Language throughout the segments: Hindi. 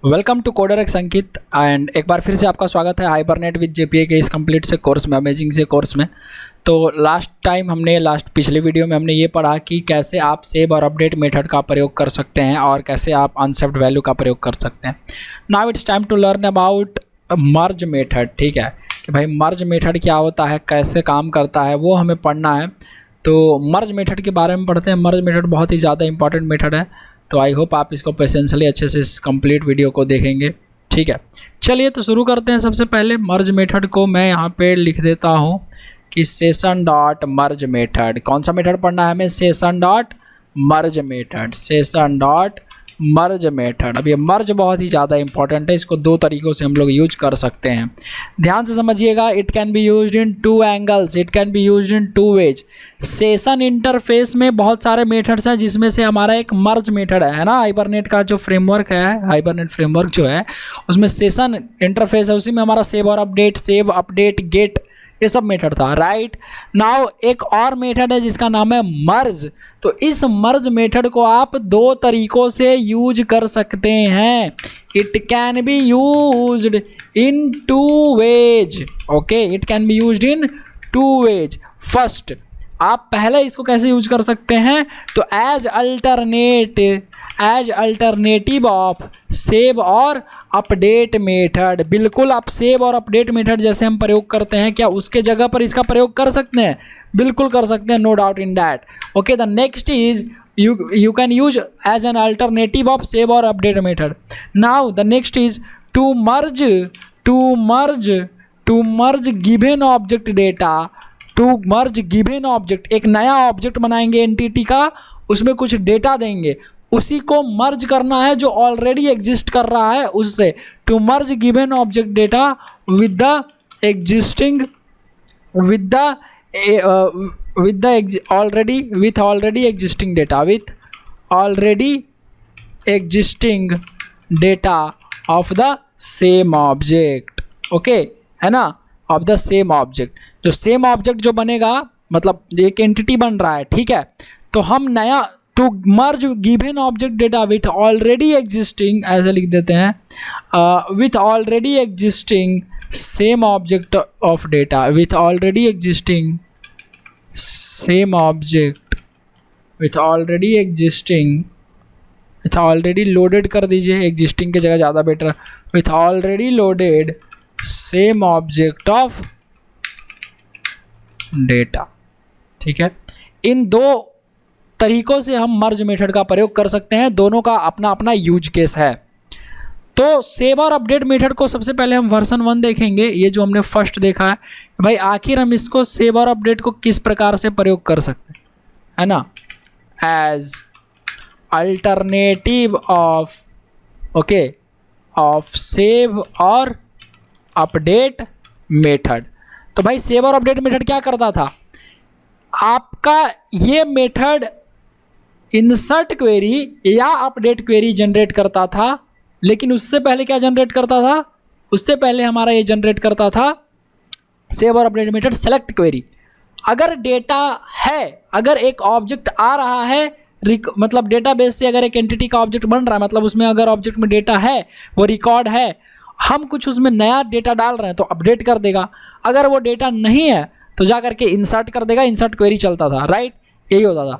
वेलकम टू कोडरएक्स अंकित एंड एक बार फिर से आपका स्वागत है हाइबरनेट विद जेपीए के इस कंप्लीट से कोर्स में, अमेजिंग से कोर्स में। तो पिछले वीडियो में हमने ये पढ़ा कि कैसे आप सेव और अपडेट मेथड का प्रयोग कर सकते हैं और कैसे आप अनसेव्ड वैल्यू का प्रयोग कर सकते हैं। Now it's time to learn about merge method. ठीक है कि भाई मर्ज मेथड क्या होता है, कैसे काम करता है, वो हमें पढ़ना है। तो मर्ज मेथड के बारे में पढ़ते हैं। मर्ज मेथड बहुत ही ज़्यादा इंपॉर्टेंट मेथड है, तो आई होप आप इसको पेशेंसली अच्छे से इस कंप्लीट वीडियो को देखेंगे। ठीक है, चलिए तो शुरू करते हैं। सबसे पहले मर्ज मेथड को मैं यहाँ पे लिख देता हूँ कि सेशन डॉट मर्ज मेथड। कौन सा मेथड पढ़ना है हमें? Session dot merge method. Session dot merge method. अब ये मर्ज बहुत ही ज़्यादा इंपॉर्टेंट है, इसको दो तरीक़ों से हम लोग यूज कर सकते हैं। ध्यान से समझिएगा। It can be used in two angles, it can be used in two ways. Session interface में बहुत सारे मेथड्स हैं, जिसमें से हमारा एक मर्ज मेथड है ना। हाइबरनेट का जो फ्रेमवर्क है, हाइबरनेट फ्रेमवर्क जो है उसमें सेशन इंटरफेस है, उसी में हमारा सेव और अपडेट, सेव अपडेट गेट, ये सब मेथड था। राइट नाउ एक और मेथड है जिसका नाम है मर्ज। तो इस मर्ज मेथड को आप दो तरीकों से यूज कर सकते हैं। It can be used in two ways. Okay, it can be used in two ways. First, आप पहले इसको कैसे यूज कर सकते हैं? तो एज अल्टरनेटिव ऑफ सेव और अपडेट मेथड। बिल्कुल आप सेव और अपडेट मेथड जैसे हम प्रयोग करते हैं, क्या उसके जगह पर इसका प्रयोग कर सकते हैं? बिल्कुल कर सकते हैं, no doubt in that. Okay, the next is you can use as an alternative of save or update method. Now the next is to merge given object data, to merge given object। एक नया ऑब्जेक्ट बनाएंगे एंटिटी का, उसमें कुछ डेटा देंगे, उसी को मर्ज करना है जो ऑलरेडी एग्जिस्ट कर रहा है उससे। To merge given object data with already existing data of the same object. Okay, है ना, ऑफ द सेम ऑब्जेक्ट। जो सेम ऑब्जेक्ट जो बनेगा, मतलब एक एंटिटी बन रहा है, ठीक है, तो हम नया to merge given object data with already existing, ऐसे लिख देते हैं, with already existing same object of data, with already existing same object, with already loaded कर दीजिए, एग्जिस्टिंग की जगह ज़्यादा better, with already loaded same object of data. ठीक है, इन दो तरीकों से हम मर्ज मेथड का प्रयोग कर सकते हैं, दोनों का अपना अपना यूज केस है। तो सेव और अपडेट मेथड को सबसे पहले हम वर्जन 1 देखेंगे, ये जो हमने फर्स्ट देखा है। भाई आखिर हम इसको सेव और अपडेट को किस प्रकार से प्रयोग कर सकते हैं, है ना, as alternative of, okay, of save और अपडेट मेथड। तो भाई सेव और अपडेट मेथड क्या करता था? आपका ये मेथड इंसर्ट क्वेरी या अपडेट क्वेरी जनरेट करता था, लेकिन उससे पहले क्या जनरेट करता था? उससे पहले हमारा ये जनरेट करता था सेव और अपडेट मेथड सेलेक्ट क्वेरी। अगर डेटा है, अगर एक ऑब्जेक्ट आ रहा है, मतलब डेटाबेस से अगर एक एंटिटी का ऑब्जेक्ट बन रहा है, मतलब उसमें अगर ऑब्जेक्ट में डेटा है, वो रिकॉर्ड है, हम कुछ उसमें नया डेटा डाल रहे हैं तो अपडेट कर देगा। अगर वो डेटा नहीं है तो जा करके इंसर्ट कर देगा, इंसर्ट क्वेरी चलता था। राइट, यही होता था।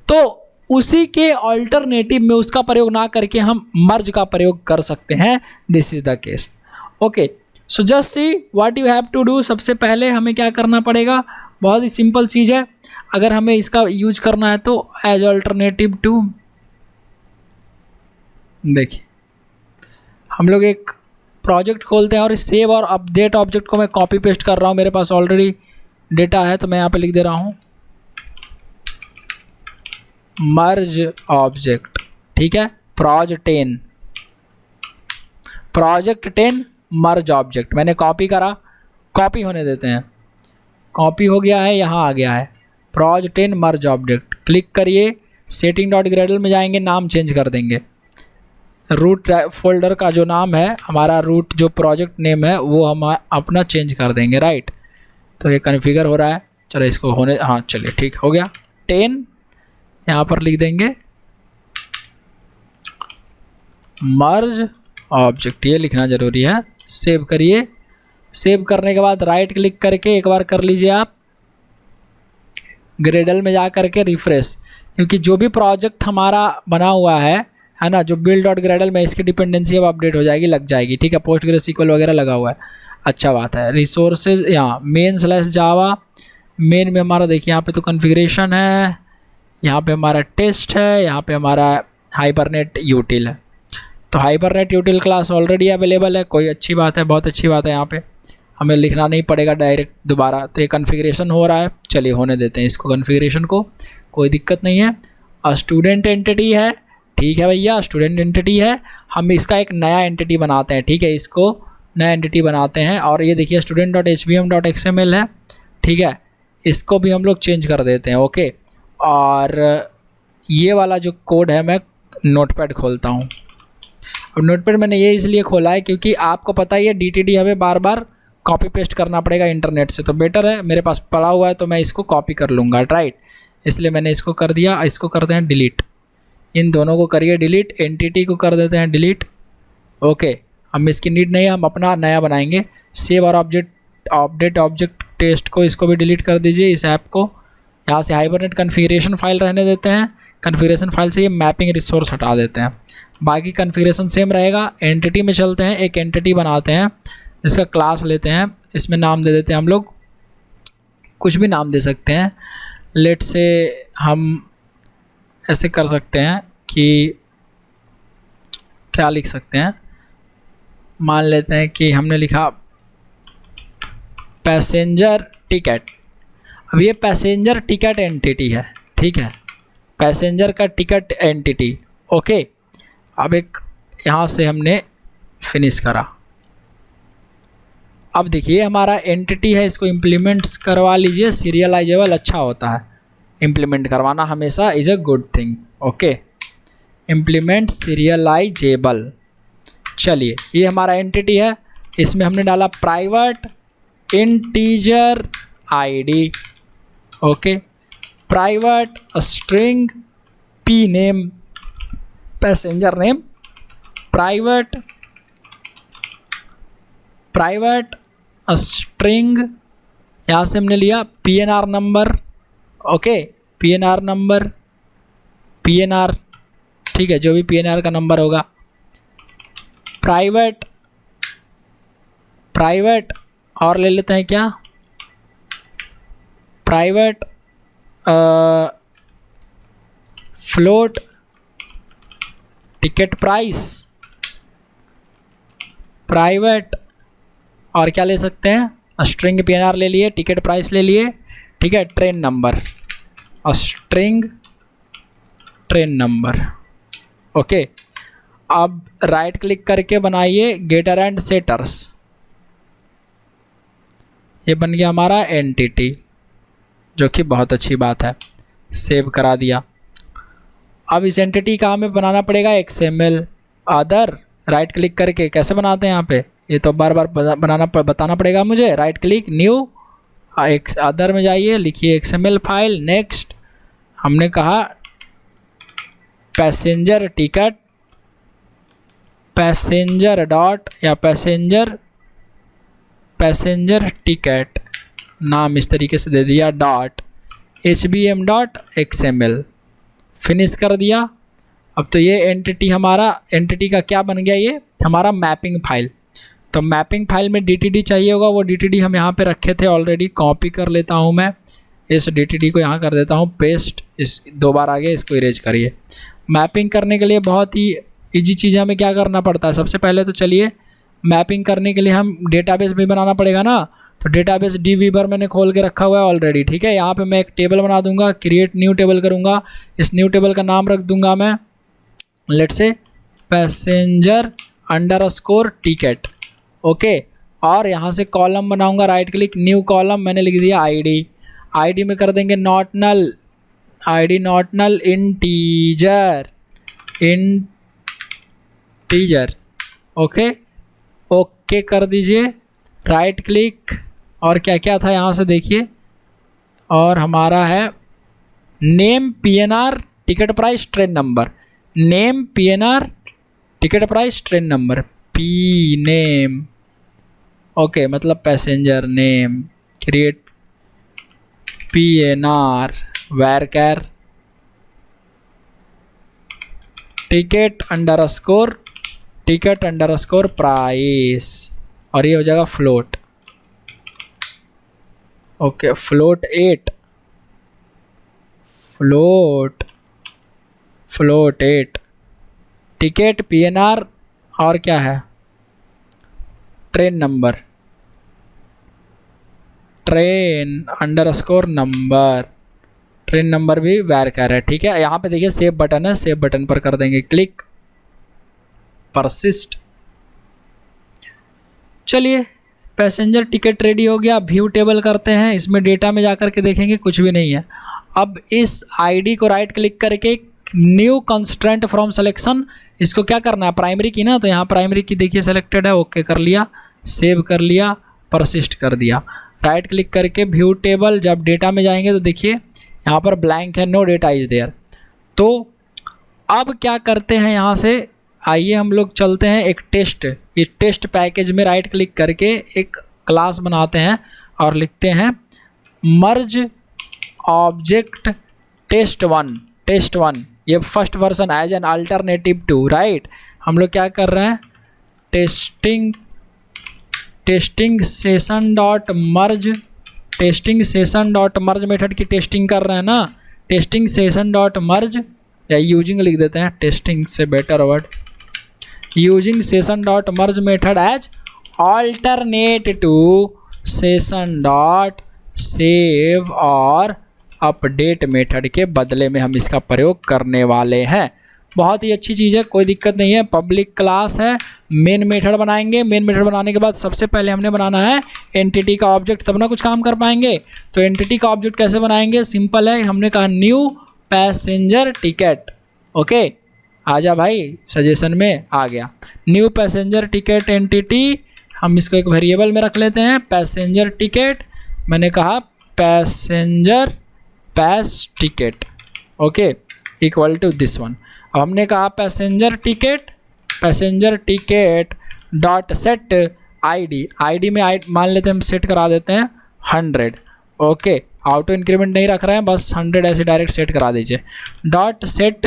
तो उसी के ऑल्टरनेटिव में उसका प्रयोग ना करके हम मर्ज का प्रयोग कर सकते हैं। This is the case. Okay, so just see what you have to do. सबसे पहले हमें क्या करना पड़ेगा? बहुत ही सिंपल चीज़ है। अगर हमें इसका यूज करना है तो एज ऑल्टरनेटिव टू, देखिए हम लोग एक प्रोजेक्ट खोलते हैं और इस सेव और अपडेट ऑब्जेक्ट को मैं कॉपी पेस्ट कर रहा हूँ। मेरे पास ऑलरेडी डेटा है तो मैं यहाँ पे लिख दे रहा हूँ मर्ज ऑब्जेक्ट। ठीक है, प्रोजेक्ट 10 मर्ज ऑब्जेक्ट मैंने कॉपी करा, कॉपी होने देते हैं, कॉपी हो गया है, यहाँ आ गया है प्रोजेक्ट 10 मर्ज ऑब्जेक्ट। क्लिक करिए, सेटिंग डॉट ग्रेडल में जाएंगे, नाम चेंज कर देंगे। रूट फोल्डर का जो नाम है हमारा, रूट जो प्रोजेक्ट नेम है वो हम अपना चेंज कर देंगे। राइट, तो ये कन्फिगर हो रहा है, चलो इसको होने, हाँ चलिए ठीक हो गया। 10 यहाँ पर लिख देंगे मर्ज ऑब्जेक्ट, ये लिखना ज़रूरी है। सेव करिए। सेव करने के बाद राइट क्लिक करके एक बार कर लीजिए आप ग्रेडल में जा करके रिफ्रेश, क्योंकि जो भी प्रोजेक्ट हमारा बना हुआ है ना, जो बिल्ड डॉट ग्रेडल में, इसकी डिपेंडेंसी अब अपडेट हो जाएगी, लग जाएगी। ठीक है, पोस्टग्रेसक्यूएल वगैरह लगा हुआ है, अच्छा बात है। रिसोर्सेज यहाँ main/java, मेन में हमारा देखिए यहाँ पे तो कॉन्फ़िगरेशन है, यहाँ पे हमारा टेस्ट है, यहाँ पे हमारा हाइबरनेट यूटिल है। तो हाइबरनेट यूटिल क्लास ऑलरेडी अवेलेबल है, कोई अच्छी बात है, बहुत अच्छी बात है। यहाँ पे हमें लिखना नहीं पड़ेगा डायरेक्ट दोबारा। तो ये कॉन्फ़िगरेशन हो रहा है, चलिए होने देते हैं इसको कॉन्फ़िगरेशन को, कोई दिक्कत नहीं है। स्टूडेंट एंटिटी है, ठीक है भैया, स्टूडेंट एंटिटी है। हम इसका एक नया एंटिटी बनाते हैं, ठीक है, इसको नया एंटिटी बनाते हैं। और ये देखिए student.hvm.xml है, ठीक है, इसको भी हम लोग चेंज कर देते हैं। ओके, और ये वाला जो कोड है मैं नोटपैड खोलता हूँ। अब नोटपैड मैंने ये इसलिए खोला है क्योंकि आपको पता ही है DTD हमें बार बार कॉपी पेस्ट करना पड़ेगा इंटरनेट से, तो बेटर है मेरे पास पड़ा हुआ है तो मैं इसको कॉपी कर लूँगा, राइट। इसलिए मैंने इसको कर दिया। इसको करते हैं डिलीट, इन दोनों को करिए डिलीट, एंटिटी को कर देते हैं डिलीट। ओके, हम इसकी नीड नहीं है, हम अपना नया बनाएंगे। सेव और अपडेट ऑब्जेक्ट टेस्ट को, इसको भी डिलीट कर दीजिए इस ऐप को। यहाँ से हाइबरनेट कॉन्फ़िगरेशन फाइल रहने देते हैं, कॉन्फ़िगरेशन फाइल से ये मैपिंग रिसोर्स हटा देते हैं, बाकी कॉन्फ़िगरेशन सेम रहेगा। एंटिटी में चलते हैं, एक एंटिटी बनाते हैं जिसका क्लास लेते हैं, इसमें नाम दे देते हैं हम लोग, कुछ भी नाम दे सकते हैं। लेट से हम ऐसे कर सकते हैं कि क्या लिख सकते हैं, मान लेते हैं कि हमने लिखा पैसेंजर टिकट। अब ये पैसेंजर टिकट एंटिटी है, ठीक है, पैसेंजर का टिकट एंटिटी। ओके, अब एक यहाँ से हमने फिनिश करा। अब देखिए हमारा एंटिटी है, इसको इम्प्लीमेंट्स करवा लीजिए, सीरियलाइजेबल अच्छा होता है, इम्प्लीमेंट करवाना हमेशा is a good thing. Okay, implement serialisable. चलिए, ये हमारा एंटिटी है, इसमें हमने डाला private integer ID. Okay, private string P name, passenger name, private string, यहाँ से हमने लिया PNR number. Okay, PNR number, PNR, ठीक है, जो भी PNR का नंबर होगा। प्राइवेट और ले लेते हैं क्या, private float ticket price, private और क्या ले सकते हैं, स्ट्रिंग PNR ले लिए, टिकट प्राइस ले लिए, ठीक है, train number, string train number. Okay, अब राइट क्लिक करके बनाइए गेटर एंड सेटर्स, ये बन गया हमारा एंटिटी, जो कि बहुत अच्छी बात है। सेव करा दिया। अब इस एंटिटी का हमें बनाना पड़ेगा XML अदर, राइट क्लिक करके कैसे बनाते हैं यहाँ पे, ये तो बार बार बताना पड़ेगा मुझे। राइट क्लिक, न्यू, अदर में जाइए, लिखिए XML फाइल। नेक्स्ट, हमने कहा पैसेंजर टिकट, पैसेंजर डॉट या पैसेंजर टिकट नाम इस तरीके से दे दिया, डॉट hvm.xml, फिनिश कर दिया। अब तो ये एंटिटी हमारा, एंटिटी का क्या बन गया, ये हमारा मैपिंग फाइल। तो मैपिंग फाइल में DTD चाहिए होगा, वो DTD हम यहाँ पे रखे थे ऑलरेडी, कॉपी कर लेता हूँ मैं, इस DTD को यहाँ कर देता हूँ पेस्ट, इस 2 बार आगे इसको इरेज करिए। मैपिंग करने के लिए बहुत ही ईजी चीज़ है, हमें क्या करना पड़ता है, सबसे पहले तो चलिए मैपिंग करने के लिए हम डेटाबेस भी बनाना पड़ेगा ना। तो डेटाबेस dweaver मैंने खोल के रखा हुआ है ऑलरेडी, ठीक है। यहाँ पे मैं एक टेबल बना दूंगा, क्रिएट न्यू टेबल करूँगा, इस न्यू टेबल का नाम रख दूंगा मैं लेट से पैसेंजर अंडरस्कोर टिकट। ओके, और यहाँ से कॉलम बनाऊंगा, राइट क्लिक, न्यू कॉलम, मैंने लिख दिया आईडी में कर देंगे not null, ID not null, integer okay कर दीजिए, राइट क्लिक, और क्या क्या था यहाँ से देखिए, और हमारा है name PNR ticket price train number, name PNR ticket price train number, P name, okay, मतलब passenger name, create PNR varchar ticket underscore price, और ये हो जाएगा float, okay, float 8 ticket PNR, और क्या है, ट्रेन नंबर भी varchar है, ठीक है। यहाँ पे देखिए सेव बटन है, सेव बटन पर कर देंगे क्लिक, परसिस्ट। चलिए पैसेंजर टिकट रेडी हो गया। व्यू टेबल करते हैं, इसमें डेटा में जाकर के देखेंगे कुछ भी नहीं है। अब इस आईडी को राइट क्लिक करके न्यू कंस्ट्रेंट फ्रॉम सिलेक्शन, इसको क्या करना है, प्राइमरी की ना, तो यहाँ प्राइमरी की देखिए सेलेक्टेड है, ओके कर लिया, सेव कर लिया, परसिस्ट कर दिया। राइट क्लिक करके व्यू टेबल, जब डेटा में जाएंगे तो देखिए यहाँ पर ब्लैंक है, नो डेटा इज देयर। तो अब क्या करते हैं, यहाँ से आइए हम लोग चलते हैं एक टेस्ट, ये टेस्ट पैकेज में राइट क्लिक करके एक क्लास बनाते हैं और लिखते हैं मर्ज ऑब्जेक्ट टेस्ट वन, ये first version as an alternative to, right. हम लोग क्या कर रहे हैं, testing session dot merge method की टेस्टिंग कर रहे हैं ना, टेस्टिंग सेशन डॉट मर्ज, या यूजिंग लिख देते हैं, टेस्टिंग से better word, using session dot merge method as alternate to session dot save और अपडेट मेथड के बदले में हम इसका प्रयोग करने वाले हैं। बहुत ही अच्छी चीज़ है, कोई दिक्कत नहीं है। पब्लिक क्लास है, मेन मेथड बनाएंगे। मेन मेथड बनाने के बाद सबसे पहले हमने बनाना है एंटिटी का ऑब्जेक्ट, तब ना कुछ काम कर पाएंगे। तो एंटिटी का ऑब्जेक्ट कैसे बनाएंगे, सिंपल है, हमने कहा न्यू पैसेंजर टिकट, ओके, आजा भाई, सजेशन में आ गया, न्यू पैसेंजर टिकट एंटिटी, हम इसको एक वेरिएबल में रख लेते हैं, पैसेंजर टिकट, मैंने कहा pass ticket, okay, equal to this one. अब हमने कहा passenger ticket dot set ID में मान लेते हैं, हम सेट करा देते हैं 100, ओके, ऑटो इंक्रीमेंट नहीं रख रहे हैं, बस 100 ऐसे डायरेक्ट सेट करा दीजिए। Dot set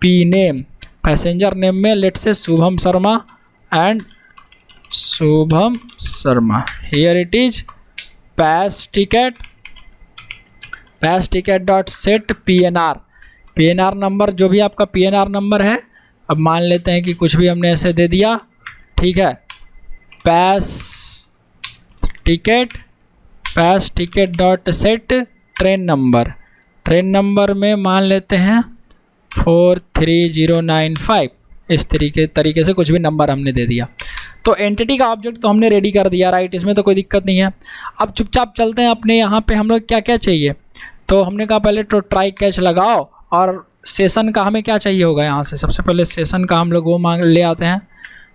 P name, passenger name में let's say Shubham Sharma, here it is pass ticket dot set PNR number, जो भी आपका PNR नंबर है, अब मान लेते हैं कि कुछ भी हमने ऐसे दे दिया, ठीक है, पैस ticket dot set train number में मान लेते हैं 43095, इस तरीके से कुछ भी नंबर हमने दे दिया। तो एंटिटी का ऑब्जेक्ट तो हमने रेडी कर दिया, राइट, इसमें तो कोई दिक्कत नहीं है। अब चुपचाप चलते हैं अपने यहाँ पे, हम लोग क्या क्या चाहिए, तो हमने कहा पहले तो ट्राई कैच लगाओ, और सेशन का हमें क्या चाहिए होगा, यहाँ से सबसे पहले सेशन का हम लोग वो मांग ले आते हैं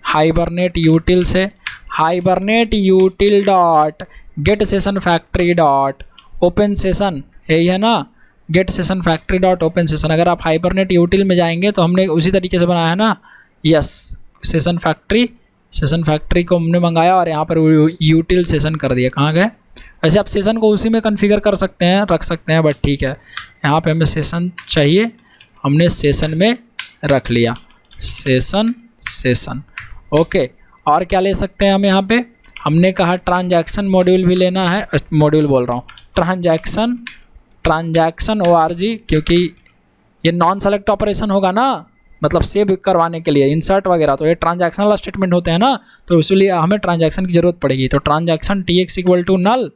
हाइबरनेट यूटिल से, hibernate util dot get session factory dot open session, यही है ना, get session factory dot open session. अगर आप हाइबरनेट यूटिल में जाएंगे तो हमने उसी तरीके से बनाया है ना, यस, सेशन फैक्ट्री को हमने मंगाया और यहाँ पर यूटिल सेशन कर दिया। कहाँ गए, वैसे आप सेशन को उसी में कॉन्फ़िगर कर सकते हैं, रख सकते हैं, बट ठीक है, यहाँ पे हमें सेशन चाहिए, हमने सेशन में रख लिया, सेशन, ओके। और क्या ले सकते हैं हम यहाँ पे, हमने कहा ट्रांजैक्शन मॉड्यूल भी लेना है, मॉड्यूल बोल रहा हूँ, ट्रांजैक्शन ORG, क्योंकि ये नॉन सेलेक्ट ऑपरेशन होगा ना, मतलब सेव करवाने के लिए इंसर्ट वगैरह, तो ये ट्रांजैक्शनल स्टेटमेंट होते हैं ना, तो इसलिए हमें ट्रांजैक्शन की ज़रूरत पड़ेगी। तो transaction TX equal to null,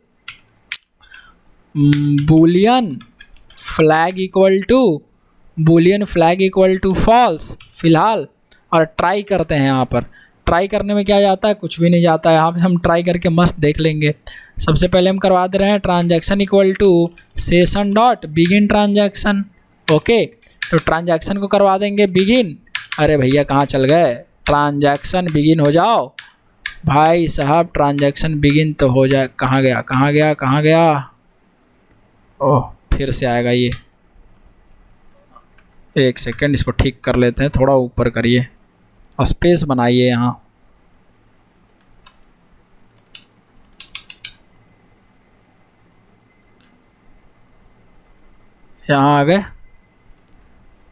boolean flag equal to false फिलहाल, और ट्राई करते हैं। यहाँ पर ट्राई करने में क्या जाता है, कुछ भी नहीं जाता है, यहाँ पे हम ट्राई करके मस्त देख लेंगे। सबसे पहले हम करवा दे रहे हैं transaction equal to session dot begin transaction, okay, तो ट्रांजैक्शन को करवा देंगे बिगिन। अरे भैया कहाँ चल गए, ट्रांजैक्शन बिगिन हो जाओ भाई साहब, ट्रांजैक्शन बिगिन तो हो जाए, कहाँ गया, ओह फिर से आएगा ये, एक सेकंड, इसको ठीक कर लेते हैं, थोड़ा ऊपर करिए, स्पेस बनाइए यहाँ, यहाँ आ गए,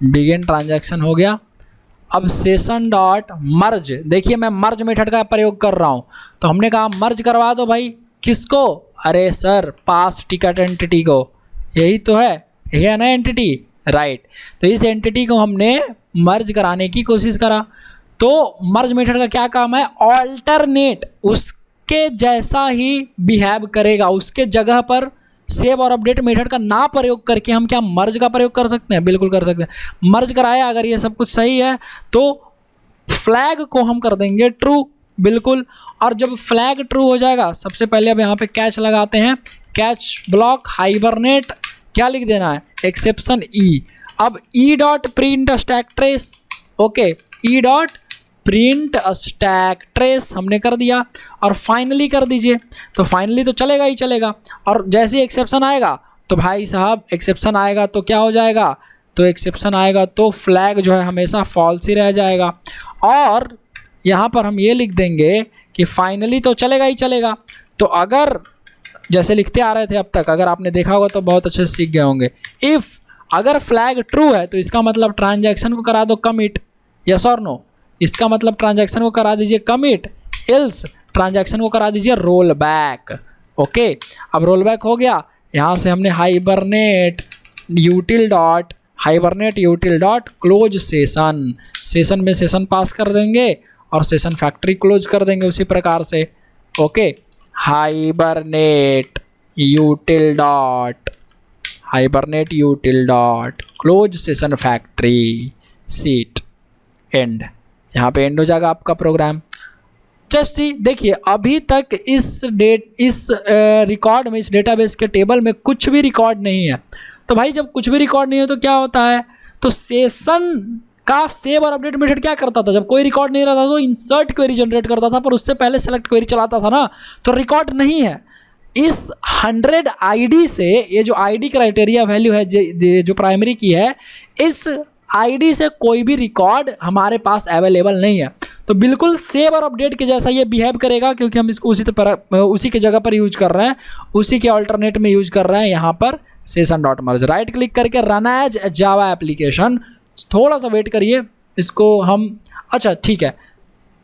बिगिन ट्रांजैक्शन हो गया। अब सेशन डॉट मर्ज, देखिए मैं मर्ज मेथड का प्रयोग कर रहा हूँ, तो हमने कहा मर्ज करवा दो भाई, किसको, अरे सर पास टिकट एंटिटी को, यही तो है, यही है ना एंटिटी, राइट। तो इस एंटिटी को हमने मर्ज कराने की कोशिश करा। तो मर्ज मेथड का क्या काम है, ऑल्टरनेट, उसके जैसा ही बिहेव करेगा, उसके जगह पर सेव और अपडेट मेथड का ना प्रयोग करके हम क्या मर्ज का प्रयोग कर सकते हैं, बिल्कुल कर सकते हैं। मर्ज कराया, अगर ये सब कुछ सही है तो फ्लैग को हम कर देंगे ट्रू, बिल्कुल। और जब फ्लैग ट्रू हो जाएगा, सबसे पहले अब यहाँ पे कैच लगाते हैं, कैच ब्लॉक हाइबरनेट, क्या लिख देना है, एक्सेप्शन ई। अब ई dot print stack trace, okay, ई डॉट प्रिंट स्टैक ट्रेस हमने कर दिया, और फाइनली कर दीजिए। तो फाइनली तो चलेगा ही चलेगा, और जैसे ही एक्सेप्शन आएगा तो भाई साहब एक्सेप्शन आएगा तो क्या हो जाएगा, तो एक्सेप्शन आएगा तो फ्लैग जो है हमेशा फॉल्स ही रह जाएगा। और यहाँ पर हम ये लिख देंगे कि फाइनली तो चलेगा ही चलेगा। तो अगर जैसे लिखते आ रहे थे अब तक, अगर आपने देखा होगा तो बहुत अच्छे से सीख गए होंगे, इफ़ अगर फ्लैग ट्रू है तो इसका मतलब ट्रांजैक्शन को करा दो कमिट, यस और नो, इसका मतलब ट्रांजैक्शन को करा दीजिए कमिट, एल्स ट्रांजैक्शन को करा दीजिए रोल बैक, ओके। अब रोल बैक हो गया, यहाँ से हमने hibernate util dot close session, session में सेशन पास कर देंगे और सेशन फैक्ट्री क्लोज कर देंगे उसी प्रकार से, okay. Hibernate util dot close session factory seat and, यहाँ पे एंड हो जाएगा आपका प्रोग्राम। जस्ट सी, देखिए अभी तक इस रिकॉर्ड में, इस डेटाबेस के टेबल में कुछ भी रिकॉर्ड नहीं है। तो भाई जब कुछ भी रिकॉर्ड नहीं है तो क्या होता है, तो सेशन का सेव और अपडेट मेथड क्या करता था, जब कोई रिकॉर्ड नहीं रहता तो इंसर्ट क्वेरी जनरेट करता था, पर उससे पहले सेलेक्ट क्वेरी चलाता था ना, तो रिकॉर्ड नहीं है। इस 100 आईडी से, ये जो आईडी क्राइटेरिया वैल्यू है जो प्राइमरी की है, इस आईडी से कोई भी रिकॉर्ड हमारे पास अवेलेबल नहीं है। तो बिल्कुल सेव और अपडेट के जैसा ये बिहेव करेगा, क्योंकि हम इसको उसी के जगह पर यूज कर रहे हैं, उसी के अल्टरनेट में यूज कर रहे हैं। यहाँ पर सेशन डॉट मर्ज, राइट क्लिक करके रन एज जावा एप्लीकेशन, थोड़ा सा वेट करिए इसको हम, अच्छा ठीक है,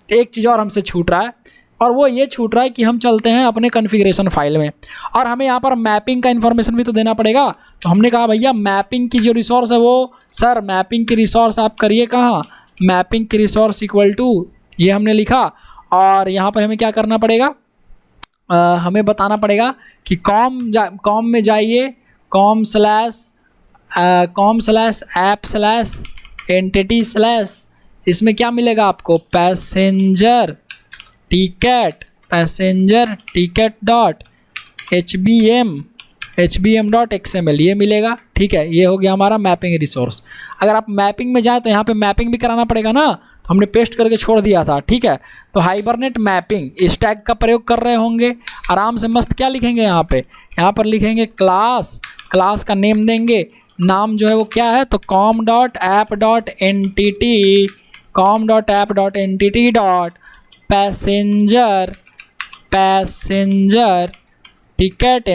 एक चीज़ और हमसे छूट रहा है, और वो ये छूट रहा है कि हम चलते हैं अपने कॉन्फ़िगरेशन फाइल में, और हमें यहाँ पर मैपिंग का इन्फॉर्मेशन भी तो देना पड़ेगा। तो हमने कहा भैया मैपिंग की जो रिसोर्स है वो, सर मैपिंग की रिसोर्स आप करिए कहाँ, मैपिंग की रिसोर्स इक्वल टू, ये हमने लिखा, और यहाँ पर हमें क्या करना पड़ेगा, हमें बताना पड़ेगा कि कॉम में जाइए, com slash app slash entity slash, इसमें क्या मिलेगा आपको, passenger ticket dot HBM dot XML, ये मिलेगा, ठीक है। ये हो गया हमारा मैपिंग रिसोर्स। अगर आप मैपिंग में जाए तो यहाँ पे मैपिंग भी कराना पड़ेगा ना, तो हमने पेस्ट करके छोड़ दिया था, ठीक है। तो हाइबरनेट मैपिंग इस टैग का प्रयोग कर रहे होंगे, आराम से मस्त क्या लिखेंगे यहाँ पर लिखेंगे क्लास का नेम देंगे, नाम जो है वो क्या है, तो com dot app dot entity dot passenger ticket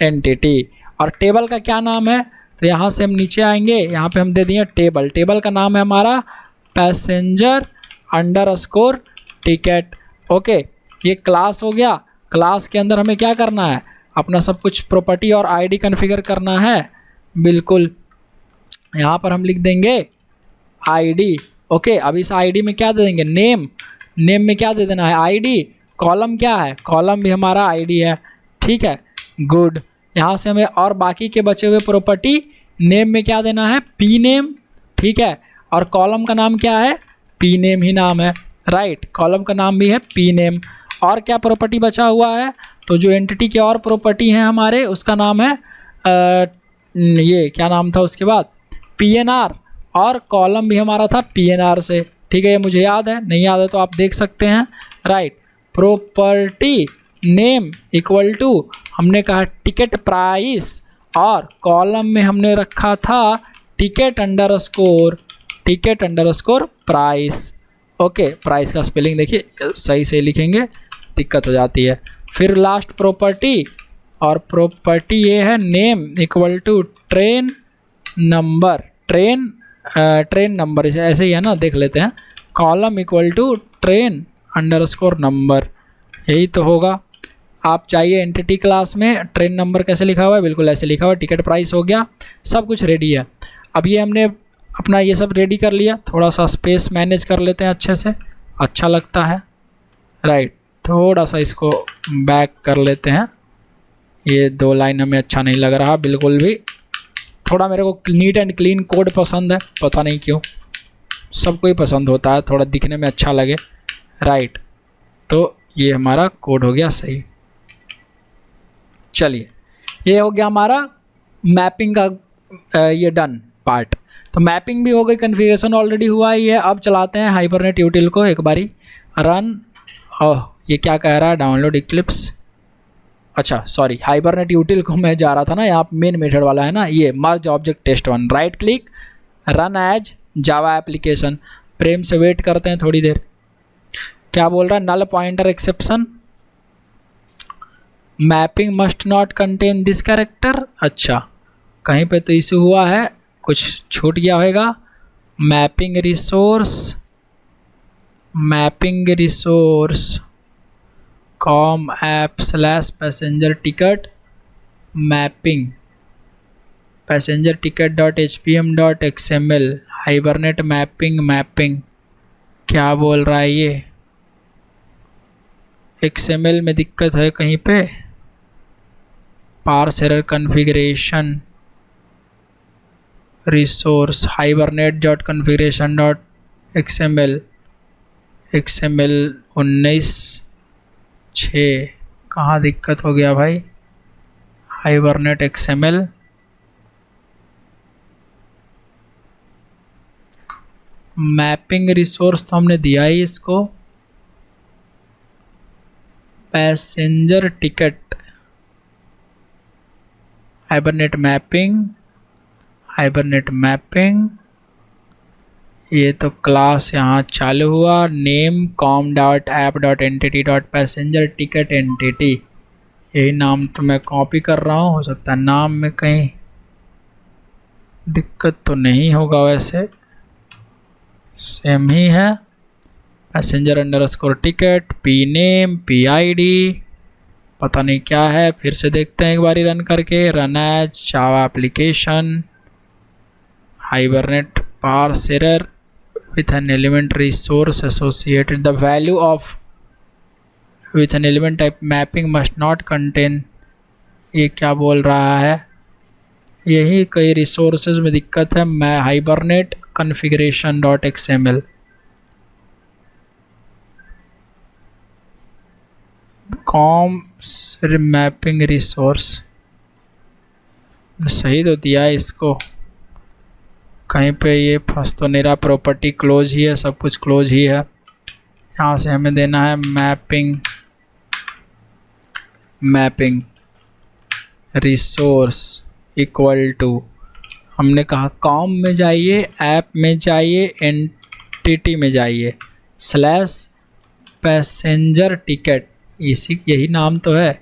entity, और टेबल का क्या नाम है, तो यहाँ से हम नीचे आएंगे, यहाँ पे हम दे दिए टेबल का नाम है हमारा पैसेंजर अंडरस्कोर टिकट, ओके। ये क्लास हो गया। क्लास के अंदर हमें क्या करना है, अपना सब कुछ प्रॉपर्टी और आईडी कॉन्फ़िगर करना है, बिल्कुल। यहाँ पर हम लिख देंगे आईडी, ओके। अब इस आईडी में क्या दे देंगे, नेम में क्या दे देना है, आईडी। कॉलम क्या है, कॉलम भी हमारा आईडी है, ठीक है, गुड। यहाँ से हमें और बाकी के बचे हुए प्रॉपर्टी, नेम में क्या देना है, पी नेम, ठीक है, और कॉलम का नाम क्या है, पी नेम ही नाम है, राइट, कॉलम का नाम भी है पी नेम। और क्या प्रॉपर्टी बचा हुआ है, तो जो एंटिटी की और प्रॉपर्टी हैं हमारे, उसका नाम है ये क्या नाम था उसके बाद, PNR, और कॉलम भी हमारा था PNR से, ठीक है। ये मुझे याद है, नहीं याद है तो आप देख सकते हैं, right. Property name equal to, हमने कहा टिकट प्राइस, और कॉलम में हमने रखा था ticket underscore price, okay. Price का स्पेलिंग देखिए सही से लिखेंगे, दिक्कत हो जाती है। फिर लास्ट प्रॉपर्टी और प्रॉपर्टी ये है name equal to train number, train number ऐसे ही है ना, देख लेते हैं। Column equal to train underscore number, यही तो होगा। आप चाहिए एंटिटी क्लास में ट्रेन नंबर कैसे लिखा हुआ है, बिल्कुल ऐसे लिखा हुआ है। टिकट प्राइस हो गया, सब कुछ रेडी है। अब ये हमने अपना ये सब रेडी कर लिया, थोड़ा सा स्पेस मैनेज कर लेते हैं अच्छे से, अच्छा लगता है, राइट। थोड़ा सा इसको बैक कर लेते हैं, ये 2 लाइन हमें अच्छा नहीं लग रहा बिल्कुल भी। थोड़ा मेरे को नीट एंड क्लीन कोड पसंद है, पता नहीं क्यों, सबको ही पसंद होता है थोड़ा दिखने में अच्छा लगे, राइट। तो ये हमारा कोड हो गया सही। चलिए, ये हो गया हमारा मैपिंग का ये डन पार्ट। तो मैपिंग भी हो गई, कन्फिगरेशन ऑलरेडी हुआ ही है। अब चलाते हैं हाइबरनेट यूटिल को एक बारी रन। ये क्या कह रहा है, डाउनलोड इक्लिप्स, अच्छा सॉरी, हाइबरनेट यूटिल को मैं जा रहा था ना, यहाँ मेन मेथड वाला है ना, ये merge object test 1, right click, run as Java application. प्रेम से वेट करते हैं थोड़ी देर। क्या बोल रहा है, null pointer exception, mapping must not contain this character. अच्छा, कहीं पे तो इशू हुआ है, कुछ छूट गया होगा। Mapping resource com app slash passenger ticket mapping passenger ticket dot HPM.XML hibernate mapping क्या बोल रहा है ये, XML में दिक्कत है कहीं पे, parse error configuration resource hibernate.configuration.xml XML 19.6 कहाँ दिक्कत हो गया भाई, हाइबरनेट XML मैपिंग रिसोर्स तो हमने दिया ही इसको, पैसेंजर टिकट हाइबरनेट मैपिंग ये तो क्लास यहाँ चालू हुआ, name com dot app dot entity dot passenger ticket entity, यही नाम तो मैं कॉपी कर रहा हूँ, हो सकता है नाम में कहीं दिक्कत तो नहीं होगा, वैसे सेम ही है। Passenger underscore ticket, P name, PID, पता नहीं क्या है, फिर से देखते हैं एक बारी रन करके, run as Java application hibernate parse error with an element resource associated, the value of with an element type mapping must not contain, ये क्या बोल रहा है, यही कई रिसोर्सेज में दिक्कत है। मैं hibernate configuration dot XML com mapping resource सही तो दिया है इसको, कहीं पे ये फंस तो नहीं रहा, प्रॉपर्टी क्लोज ही है, सब कुछ क्लोज ही है। यहाँ से हमें देना है मैपिंग रिसोर्स इक्वल टू, हमने कहा कॉम में जाइए, ऐप में जाइए, एंटिटी में जाइए, स्लैश पैसेंजर टिकट, यही नाम तो है,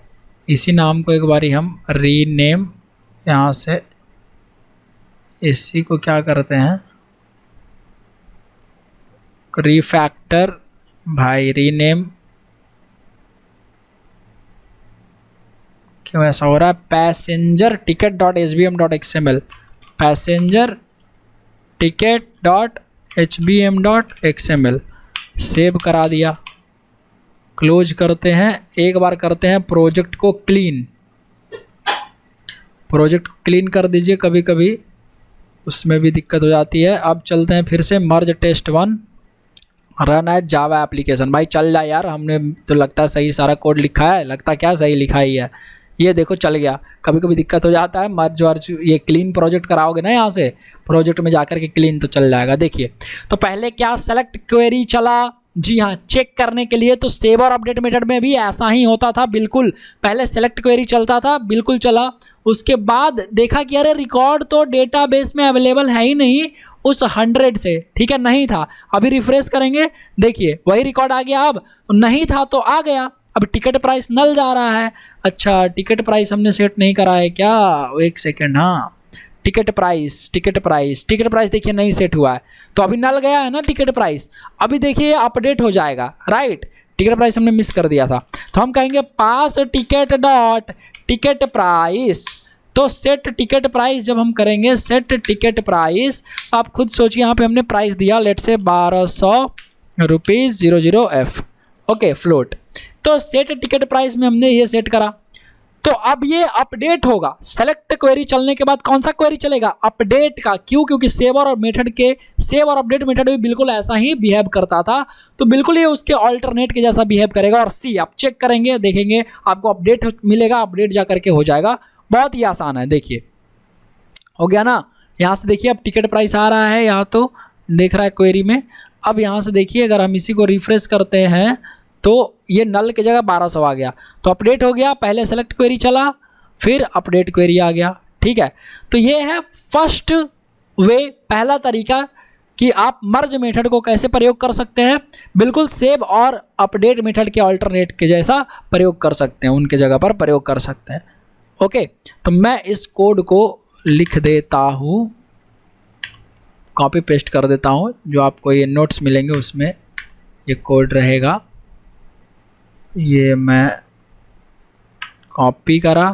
इसी नाम को एक बारी हम रीनेम, यहाँ से इसी को क्या करते हैं, रीफैक्टर भाई, रीनेम क्यों ऐसा हो रहा है, passenger ticket dot HBM.XML passenger ticket dot HBM.XML save करा दिया, क्लोज करते हैं। एक बार करते हैं प्रोजेक्ट को क्लीन, प्रोजेक्ट को क्लीन कर दीजिए, कभी कभी उसमें भी दिक्कत हो जाती है। अब चलते हैं फिर से merge test 1 run as Java application. भाई चल जाए यार, हमने तो लगता है सही सारा कोड लिखा है, लगता क्या सही लिखा ही है, ये देखो चल गया। कभी कभी दिक्कत हो जाता है, मर्ज वर्ज ये क्लीन प्रोजेक्ट कराओगे ना, यहाँ से प्रोजेक्ट में जाकर के क्लीन तो चल जाएगा। देखिए तो पहले क्या सेलेक्ट क्वेरी चला, जी हाँ, चेक करने के लिए। तो सेव और अपडेट मेथड में भी ऐसा ही होता था, बिल्कुल पहले सेलेक्ट क्वेरी चलता था, बिल्कुल चला। उसके बाद देखा कि अरे रिकॉर्ड तो डेटाबेस में अवेलेबल है ही नहीं उस 100 से, ठीक है, नहीं था। अभी रिफ्रेश करेंगे, देखिए वही रिकॉर्ड आ गया, अब नहीं था तो आ गया, अब टिकट प्राइस नल जा रहा है। अच्छा, टिकट प्राइस हमने सेट नहीं करा है क्या? एक सेकेंड, हाँ, टिकट प्राइस देखिए नहीं सेट हुआ है, तो अभी नल गया है ना टिकट प्राइस। अभी देखिए अपडेट हो जाएगा, राइट। टिकट प्राइस हमने मिस कर दिया था, तो हम कहेंगे पास टिकट डॉट टिकट प्राइस। तो सेट टिकट प्राइस जब हम करेंगे, सेट टिकट प्राइस, आप खुद सोचिए, यहाँ पे हमने प्राइस दिया लेट से 1200 रुपीज़ 00F, ओके, फ्लोट। तो सेट टिकट प्राइस में हमने ये सेट करा, तो अब ये अपडेट होगा। सेलेक्ट क्वेरी चलने के बाद कौन सा क्वेरी चलेगा? अपडेट का। क्यों? क्योंकि सेव और अपडेट मेथड भी बिल्कुल ऐसा ही बिहेव करता था, तो बिल्कुल ये उसके ऑल्टरनेट के जैसा बिहेव करेगा। और सी आप चेक करेंगे, देखेंगे आपको अपडेट मिलेगा, अपडेट जा करके हो जाएगा। बहुत ही आसान है, देखिए हो गया ना। यहाँ से देखिए अब टिकट प्राइस आ रहा है, यहाँ तो देख रहा है क्वेरी में। अब यहाँ से देखिए अगर हम इसी को रिफ्रेश करते हैं तो ये नल की जगह 1200 आ गया, तो अपडेट हो गया। पहले सेलेक्ट क्वेरी चला, फिर अपडेट क्वेरी आ गया, ठीक है। तो ये है फर्स्ट वे, पहला तरीका कि आप मर्ज मेथड को कैसे प्रयोग कर सकते हैं। बिल्कुल सेव और अपडेट मेथड के अल्टरनेट के जैसा प्रयोग कर सकते हैं, उनके जगह पर प्रयोग कर सकते हैं। ओके, तो मैं इस कोड को लिख देता हूँ, कॉपी पेस्ट कर देता हूँ, जो आपको ये नोट्स मिलेंगे उसमें ये कोड रहेगा। ये मैं कॉपी करा,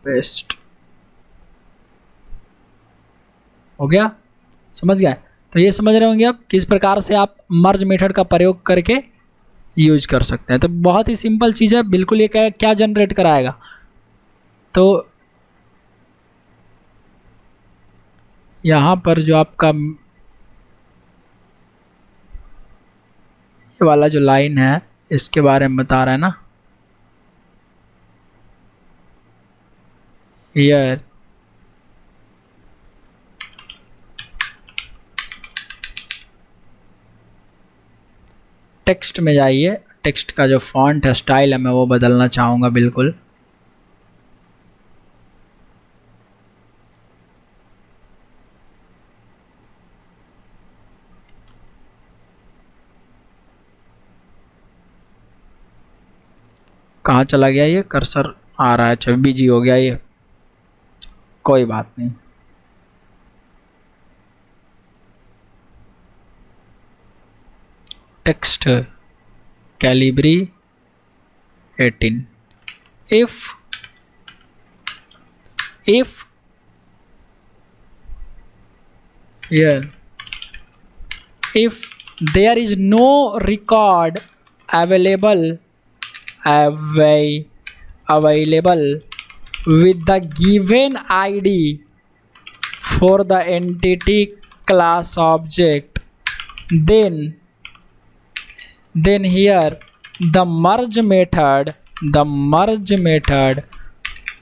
पेस्ट हो गया, समझ गया। तो ये समझ रहे होंगे आप किस प्रकार से आप मर्ज मेथड का प्रयोग करके यूज कर सकते हैं। तो बहुत ही सिंपल चीज़ है, बिल्कुल। ये क्या जनरेट कराएगा, तो यहाँ पर जो आपका ये वाला जो लाइन है इसके बारे में बता रहा है ना, हियर टेक्स्ट में जाइए, टेक्स्ट का जो फॉन्ट है, स्टाइल है, मैं वो बदलना चाहूँगा बिल्कुल। कहाँ चला गया ये कर्सर? आ रहा है, अच्छा बिजी हो गया ये, कोई बात नहीं। Text Calibri 18, if here if there is no record available with the given ID for the entity class object, then here the merge method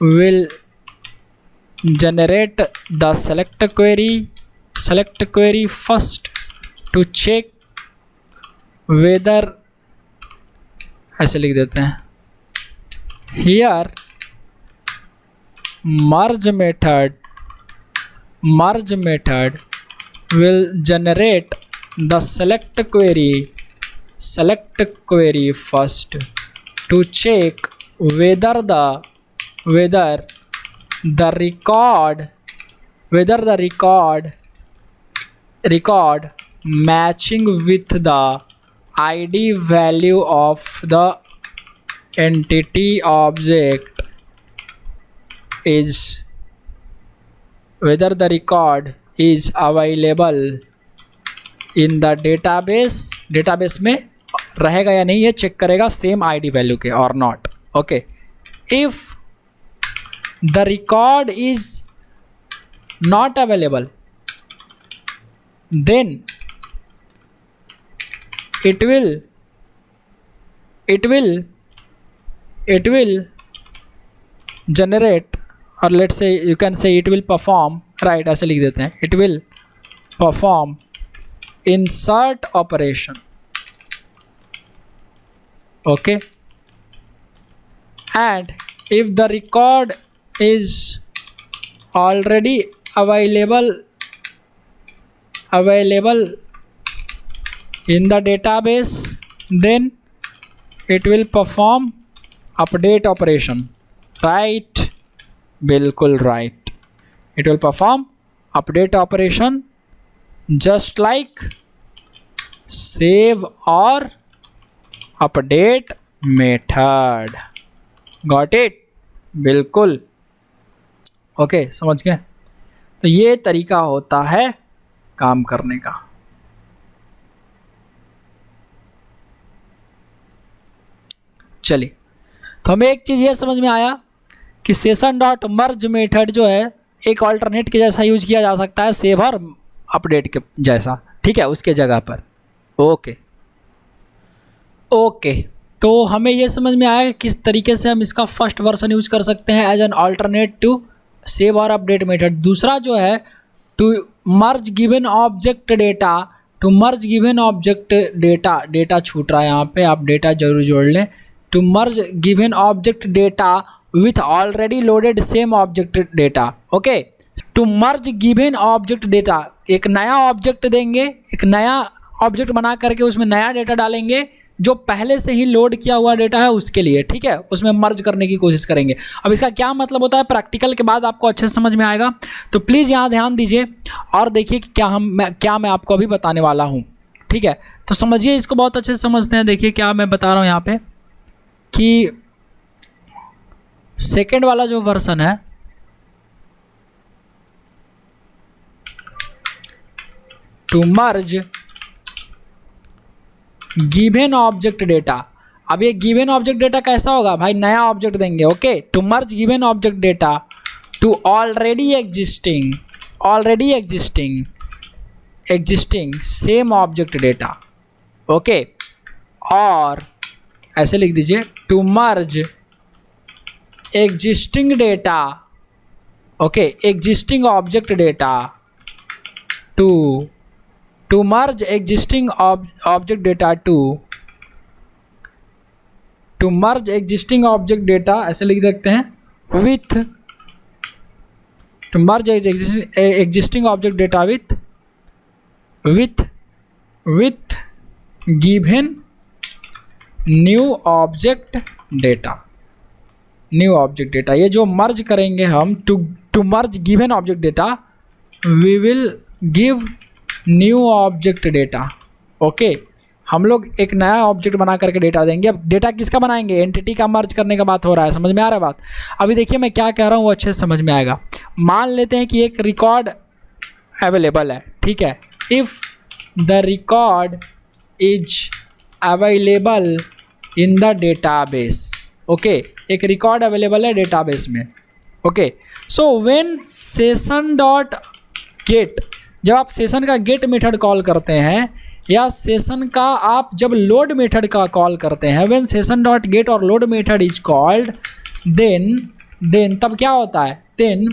will generate the select query first to check whether, ऐसे लिख देते हैं, here merge method will generate the select query first to check whether the record matching with the ID value of the entity object is, whether the record is available in the database में रहेगा या नहीं, ये चेक करेगा सेम ID वैल्यू के और not. Okay, if the record is not available, then it will generate, or let's say you can say it will perform, right, ऐसे लिख देते हैं, it will perform insert operation। okay, and if the record is already available in the database, then it will perform update operation, right? बिल्कुल right. It will perform update operation just like save or update method. Got it? बिल्कुल ओके, समझ गए? तो ये तरीका होता है काम करने का। चलिए, तो हमें एक चीज़ ये समझ में आया कि सेशन डॉट मर्ज मेथड जो है एक ऑल्टरनेट के जैसा यूज किया जा सकता है, सेव और अपडेट के जैसा, ठीक है, उसके जगह पर। ओके, तो हमें ये समझ में आया कि किस तरीके से हम इसका फर्स्ट वर्जन यूज कर सकते हैं as an alternate to save और अपडेट मेथड। दूसरा जो है to merge given object data, to merge given object data, data छूट रहा है यहाँ पे, आप डेटा जरूर जोड़ लें। To merge given object data with already loaded same object data. Okay, to merge given object data, एक नया ऑब्जेक्ट देंगे, एक नया ऑब्जेक्ट बना करके उसमें नया डेटा डालेंगे जो पहले से ही लोड किया हुआ डेटा है उसके लिए, ठीक है, उसमें मर्ज करने की कोशिश करेंगे। अब इसका क्या मतलब होता है प्रैक्टिकल के बाद आपको अच्छे से समझ में आएगा, तो प्लीज़ यहाँ ध्यान दीजिए और देखिए कि क्या मैं आपको अभी बताने वाला हूँ, ठीक है। तो समझिए, इसको बहुत अच्छे से समझते हैं। देखिए क्या मैं बता रहा हूँ यहाँ पे कि सेकेंड वाला जो वर्जन है, to merge given object data. अब ये गिवन ऑब्जेक्ट डेटा कैसा होगा भाई, नया ऑब्जेक्ट देंगे। Okay, to merge given object data to already existing same object data. Okay, और ऐसे लिख दीजिए to merge existing data, okay, existing object data to merge existing object data to merge existing object data, ऐसे लिख देते हैं, with to merge existing object data with given new object data. ये जो मर्ज करेंगे हम to merge given object data, we will give new object data. Okay, हम लोग एक नया ऑब्जेक्ट बना करके डेटा देंगे। अब डेटा किसका बनाएंगे, एंटिटी का मर्ज करने का बात हो रहा है, समझ में आ रहा है बात। अभी देखिए मैं क्या कह रहा हूँ वो अच्छे से समझ में आएगा। मान लेते हैं कि एक रिकॉर्ड अवेलेबल है, ठीक है, if the record is available in the database. Okay, एक रिकॉर्ड अवेलेबल है डेटाबेस में। Okay, so when session dot gate, जब आप सेशन का गेट मेथड कॉल करते हैं या सेशन का आप जब लोड मेथड का कॉल करते हैं, व्हेन सेशन डॉट गेट और load method is called, then तब क्या होता है, then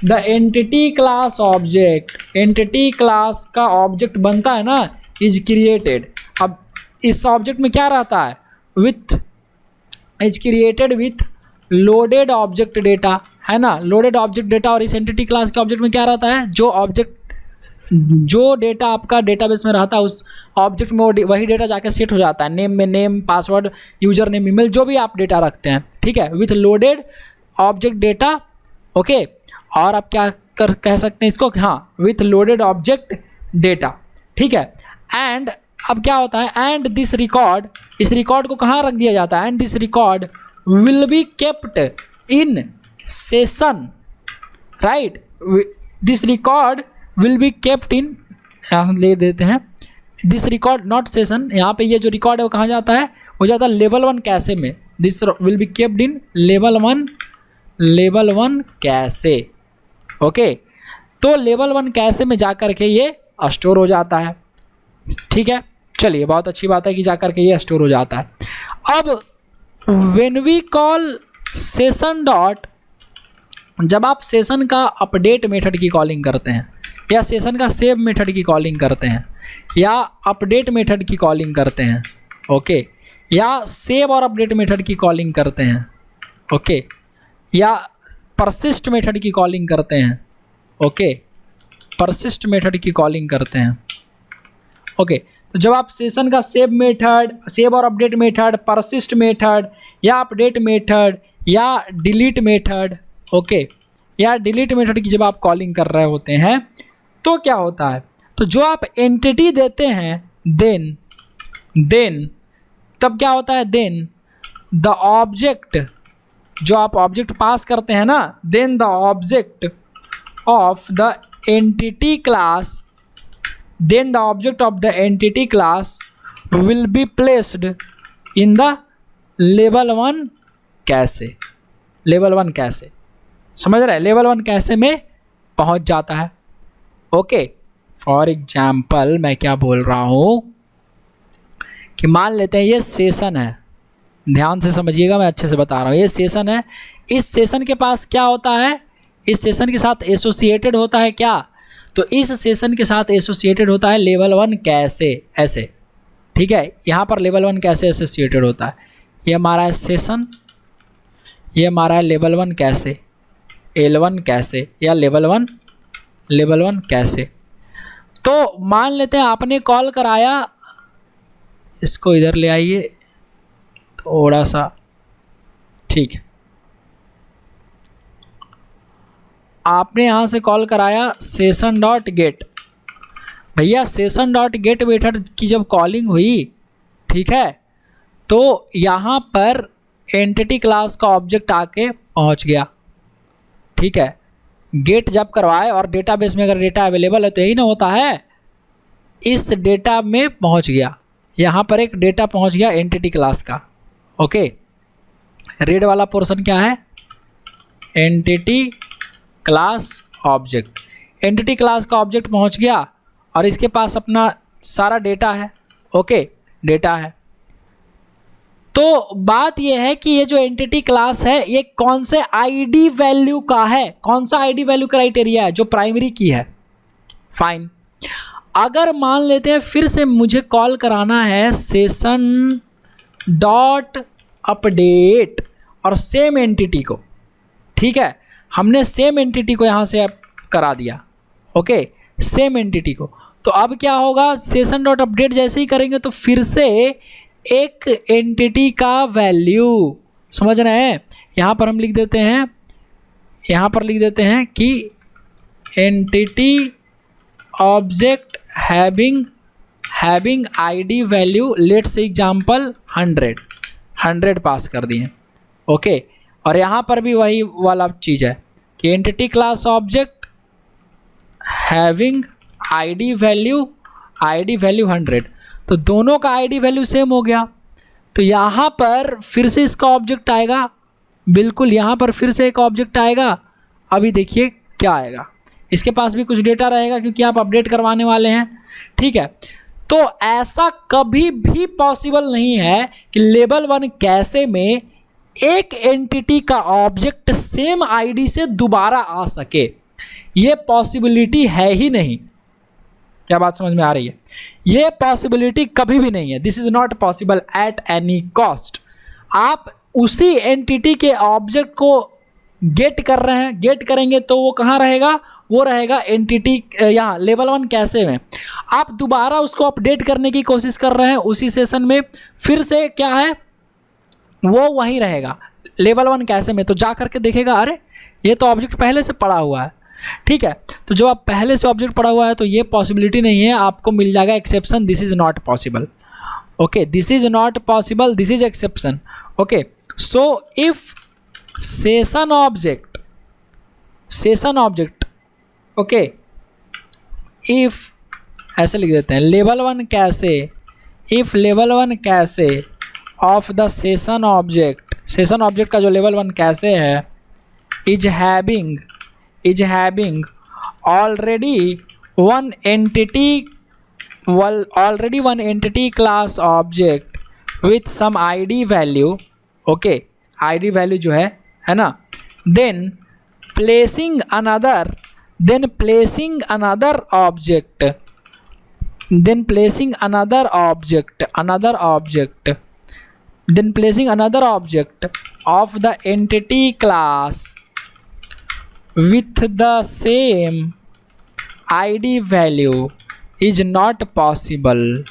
the entity class object, entity class का ऑब्जेक्ट बनता है ना, इज क्रिएटेड। अब इस ऑब्जेक्ट में क्या रहता है, is created with loaded object data, है ना, लोडेड ऑब्जेक्ट डेटा। और इस एंटिटी क्लास के ऑब्जेक्ट में क्या रहता है, जो डेटा आपका डेटाबेस में रहता है उस ऑब्जेक्ट में वही डेटा जाके सेट हो जाता है, नेम में name, password, user name, email, जो भी आप डेटा रखते हैं, ठीक है, with loaded object data. Okay, और आप क्या कह सकते हैं इसको, हाँ, विथ लोडेड ऑब्जेक्ट डेटा, ठीक है। एंड अब क्या होता है, एंड दिस रिकॉर्ड, इस रिकॉर्ड को कहाँ रख दिया जाता है, and this record will be kept in session, right, this record will be kept in, यहाँ ले देते हैं, दिस रिकॉर्ड नॉट सेशन, यहाँ पे ये जो रिकॉर्ड है वो कहाँ जाता है, वो जाता है लेवल 1 कैशे में। This will be kept in level 1 cache. Okay, तो लेवल 1 कैशे में जा कर के ये स्टोर हो जाता है, ठीक है। चलिए, बहुत अच्छी बात है कि जा कर के ये स्टोर हो जाता है। अब when we call session dot, जब आप सेशन का अपडेट मेथड की कॉलिंग करते हैं या सेशन का सेव मेथड की कॉलिंग करते हैं या अपडेट मेथड की कॉलिंग करते हैं, ओके, या सेव और अपडेट मेथड की कॉलिंग करते हैं, ओके, या परसिस्ट मेथड की कॉलिंग करते हैं, ओके, परसिस्ट मेथड की कॉलिंग करते हैं। ओके, तो जब आप सेशन का सेव मेथड, सेव और अपडेट मेथड, परसिस्ट मेथड या अपडेट मेथड या डिलीट मेथड, ओके, या डिलीट मेथड की जब आप कॉलिंग कर रहे होते हैं तो क्या होता है, तो जो आप एंटिटी देते हैं देन तब क्या होता है, देन द ऑब्जेक्ट, जो आप ऑब्जेक्ट पास करते हैं ना, then the object of the entity class, then the object of the entity class will be placed in the level 1 cache. Level 1 cache, समझ रहे हैं, लेवल 1 कैशे में पहुंच जाता है। ओके, फॉर एग्जाम्पल मैं क्या बोल रहा हूँ कि मान लेते हैं ये सेशन है, ध्यान से समझिएगा, मैं अच्छे से बता रहा हूँ, ये सेशन है, इस सेशन के पास क्या होता है, इस सेशन के साथ एसोसिएटेड होता है क्या, तो इस सेशन के साथ एसोसिएटेड होता है लेवल 1 कैशे, ऐसे, ठीक है, यहाँ पर लेवल 1 कैशे एसोसिएटेड होता है। ये हमारा है सेशन, ये हमारा है लेवल 1 कैशे, L1 कैशे या लेवल 1 कैशे। तो मान लेते हैं आपने कॉल कराया, इसको इधर ले आइए थोड़ा सा, ठीक है, आपने यहाँ से कॉल कराया सेशन डॉट गेट, भैया सेशन डॉट गेट मेथड की जब कॉलिंग हुई, ठीक है, तो यहाँ पर एंटिटी क्लास का ऑब्जेक्ट आके पहुँच गया, ठीक है, गेट जब करवाए और डेटाबेस में अगर डेटा अवेलेबल है तो यही ना होता है, इस डेटा में पहुँच गया, यहाँ पर एक डेटा पहुँच गया एंटिटी क्लास का। ओके, रेड वाला पोर्शन क्या है, entity class object, entity class का ऑब्जेक्ट पहुंच गया और इसके पास अपना सारा डेटा है। ओके, डेटा है, तो बात यह है कि ये जो एंटिटी क्लास है ये कौन से आईडी वैल्यू का है, कौन सा आईडी वैल्यू क्राइटेरिया है, जो प्राइमरी की है। फाइन, अगर मान लेते हैं फिर से मुझे कॉल कराना है सेशन डॉट अपडेट और सेम एंटिटी को, ठीक है, हमने सेम एंटिटी को यहाँ से करा दिया। ओके, सेम एंटिटी को, तो अब क्या होगा, सेशन डॉट अपडेट जैसे ही करेंगे तो फिर से एक एंटिटी का वैल्यू, समझ रहे हैं, यहाँ पर हम लिख देते हैं, यहाँ पर लिख देते हैं कि entity object having ID value, let's say example 100 पास कर दिए। ओके, और यहाँ पर भी वही वाला चीज़ है कि entity class object having ID value 100, तो दोनों का आईडी वैल्यू सेम हो गया। तो यहाँ पर फिर से इसका ऑब्जेक्ट आएगा, बिल्कुल यहाँ पर फिर से एक ऑब्जेक्ट आएगा। अभी देखिए क्या आएगा, इसके पास भी कुछ डेटा रहेगा क्योंकि आप अपडेट करवाने वाले हैं, ठीक है। तो ऐसा कभी भी पॉसिबल नहीं है कि लेवल 1 कैशे में एक एंटिटी का ऑब्जेक्ट सेम आईडी से दोबारा आ सके, ये पॉसिबिलिटी है ही नहीं। क्या बात समझ में आ रही है? ये पॉसिबिलिटी कभी भी नहीं है। This is not possible at any cost. आप उसी एंटिटी के ऑब्जेक्ट को गेट कर रहे हैं, गेट करेंगे तो वो कहाँ रहेगा, वो रहेगा एंटिटी यहाँ लेवल 1 कैशे में। आप दोबारा उसको अपडेट करने की कोशिश कर रहे हैं उसी सेशन में, फिर से क्या है वो वहीं रहेगा लेवल 1 कैशे में। तो जा करके देखेगा अरे ये तो ऑब्जेक्ट पहले से पड़ा हुआ है, ठीक है। तो जब आप पहले से ऑब्जेक्ट पड़ा हुआ है तो ये पॉसिबिलिटी नहीं है, आपको मिल जाएगा exception, this is not possible. Okay, this is not possible, this is exception. Okay, so if session object okay, if ऐसे लिख देते हैं level 1 cache, if level 1 cache of the session object का जो लेवल 1 कैशे है is having already one entity class object with some ID value. Okay, ID value जो है ना, then placing another object of the entity class with the same ID value is not possible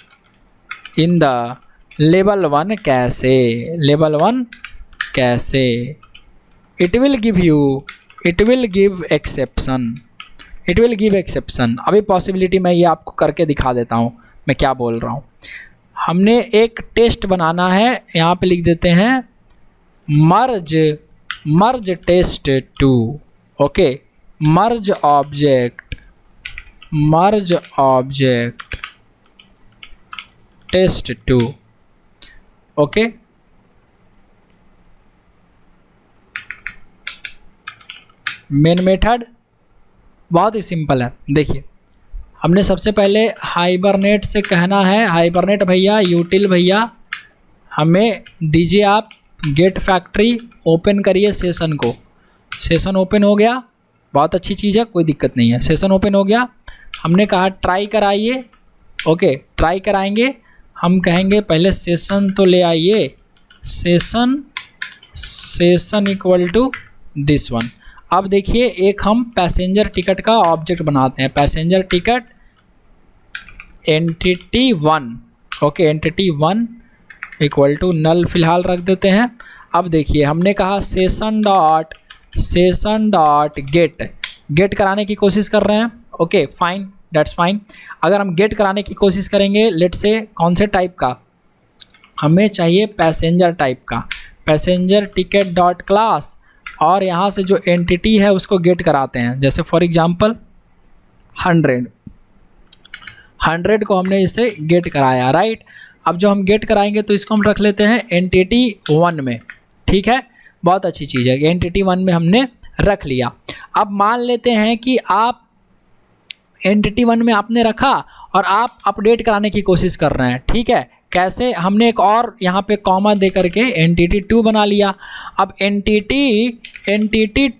in the level 1 कैसे, level 1 कैसे, it will give exception, it will give exception। अभी पॉसिबिलिटी मैं ये आपको करके दिखा देता हूँ मैं क्या बोल रहा हूँ। हमने एक टेस्ट बनाना है, यहाँ पे लिख देते हैं merge test 2, okay, merge object test 2, okay. Main method बहुत ही सिंपल है। देखिए हमने सबसे पहले हाइबरनेट से कहना है, हाइबरनेट भैया, यूटिल भैया, हमें दीजिए आप गेट फैक्ट्री, ओपन करिए सेशन को। सेशन ओपन हो गया, बहुत अच्छी चीज़ है, कोई दिक्कत नहीं है। सेशन ओपन हो गया, हमने कहा ट्राई कराइए, ओके, ट्राई कराएंगे। हम कहेंगे पहले सेशन तो ले आइए, session equal to this one. अब देखिए एक हम पैसेंजर टिकट का ऑब्जेक्ट बनाते हैं, passenger ticket entity 1, okay, entity 1 equal to null फिलहाल रख देते हैं। अब देखिए हमने कहा सेशन डॉट गेट कराने की कोशिश कर रहे हैं, ओके, फाइन, दैट्स फाइन। अगर हम गेट कराने की कोशिश करेंगे, लेट से कौन से टाइप का, हमें चाहिए पैसेंजर टाइप का, पैसेंजर टिकट डॉट क्लास, और यहाँ से जो एंटिटी है उसको गेट कराते हैं। जैसे फॉर एग्जांपल 100 को हमने इसे गेट कराया, राइट। अब जो हम गेट कराएंगे तो इसको हम रख लेते हैं एंटिटी 1 में, ठीक है, बहुत अच्छी चीज़ है, एंटिटी 1 में हमने रख लिया। अब मान लेते हैं कि आप एंटिटी 1 में आपने रखा और आप अपडेट कराने की कोशिश कर रहे हैं, ठीक है। कैसे, हमने एक और यहाँ पे कॉमा दे करके एंटिटी 2 बना लिया। अब एंटिटी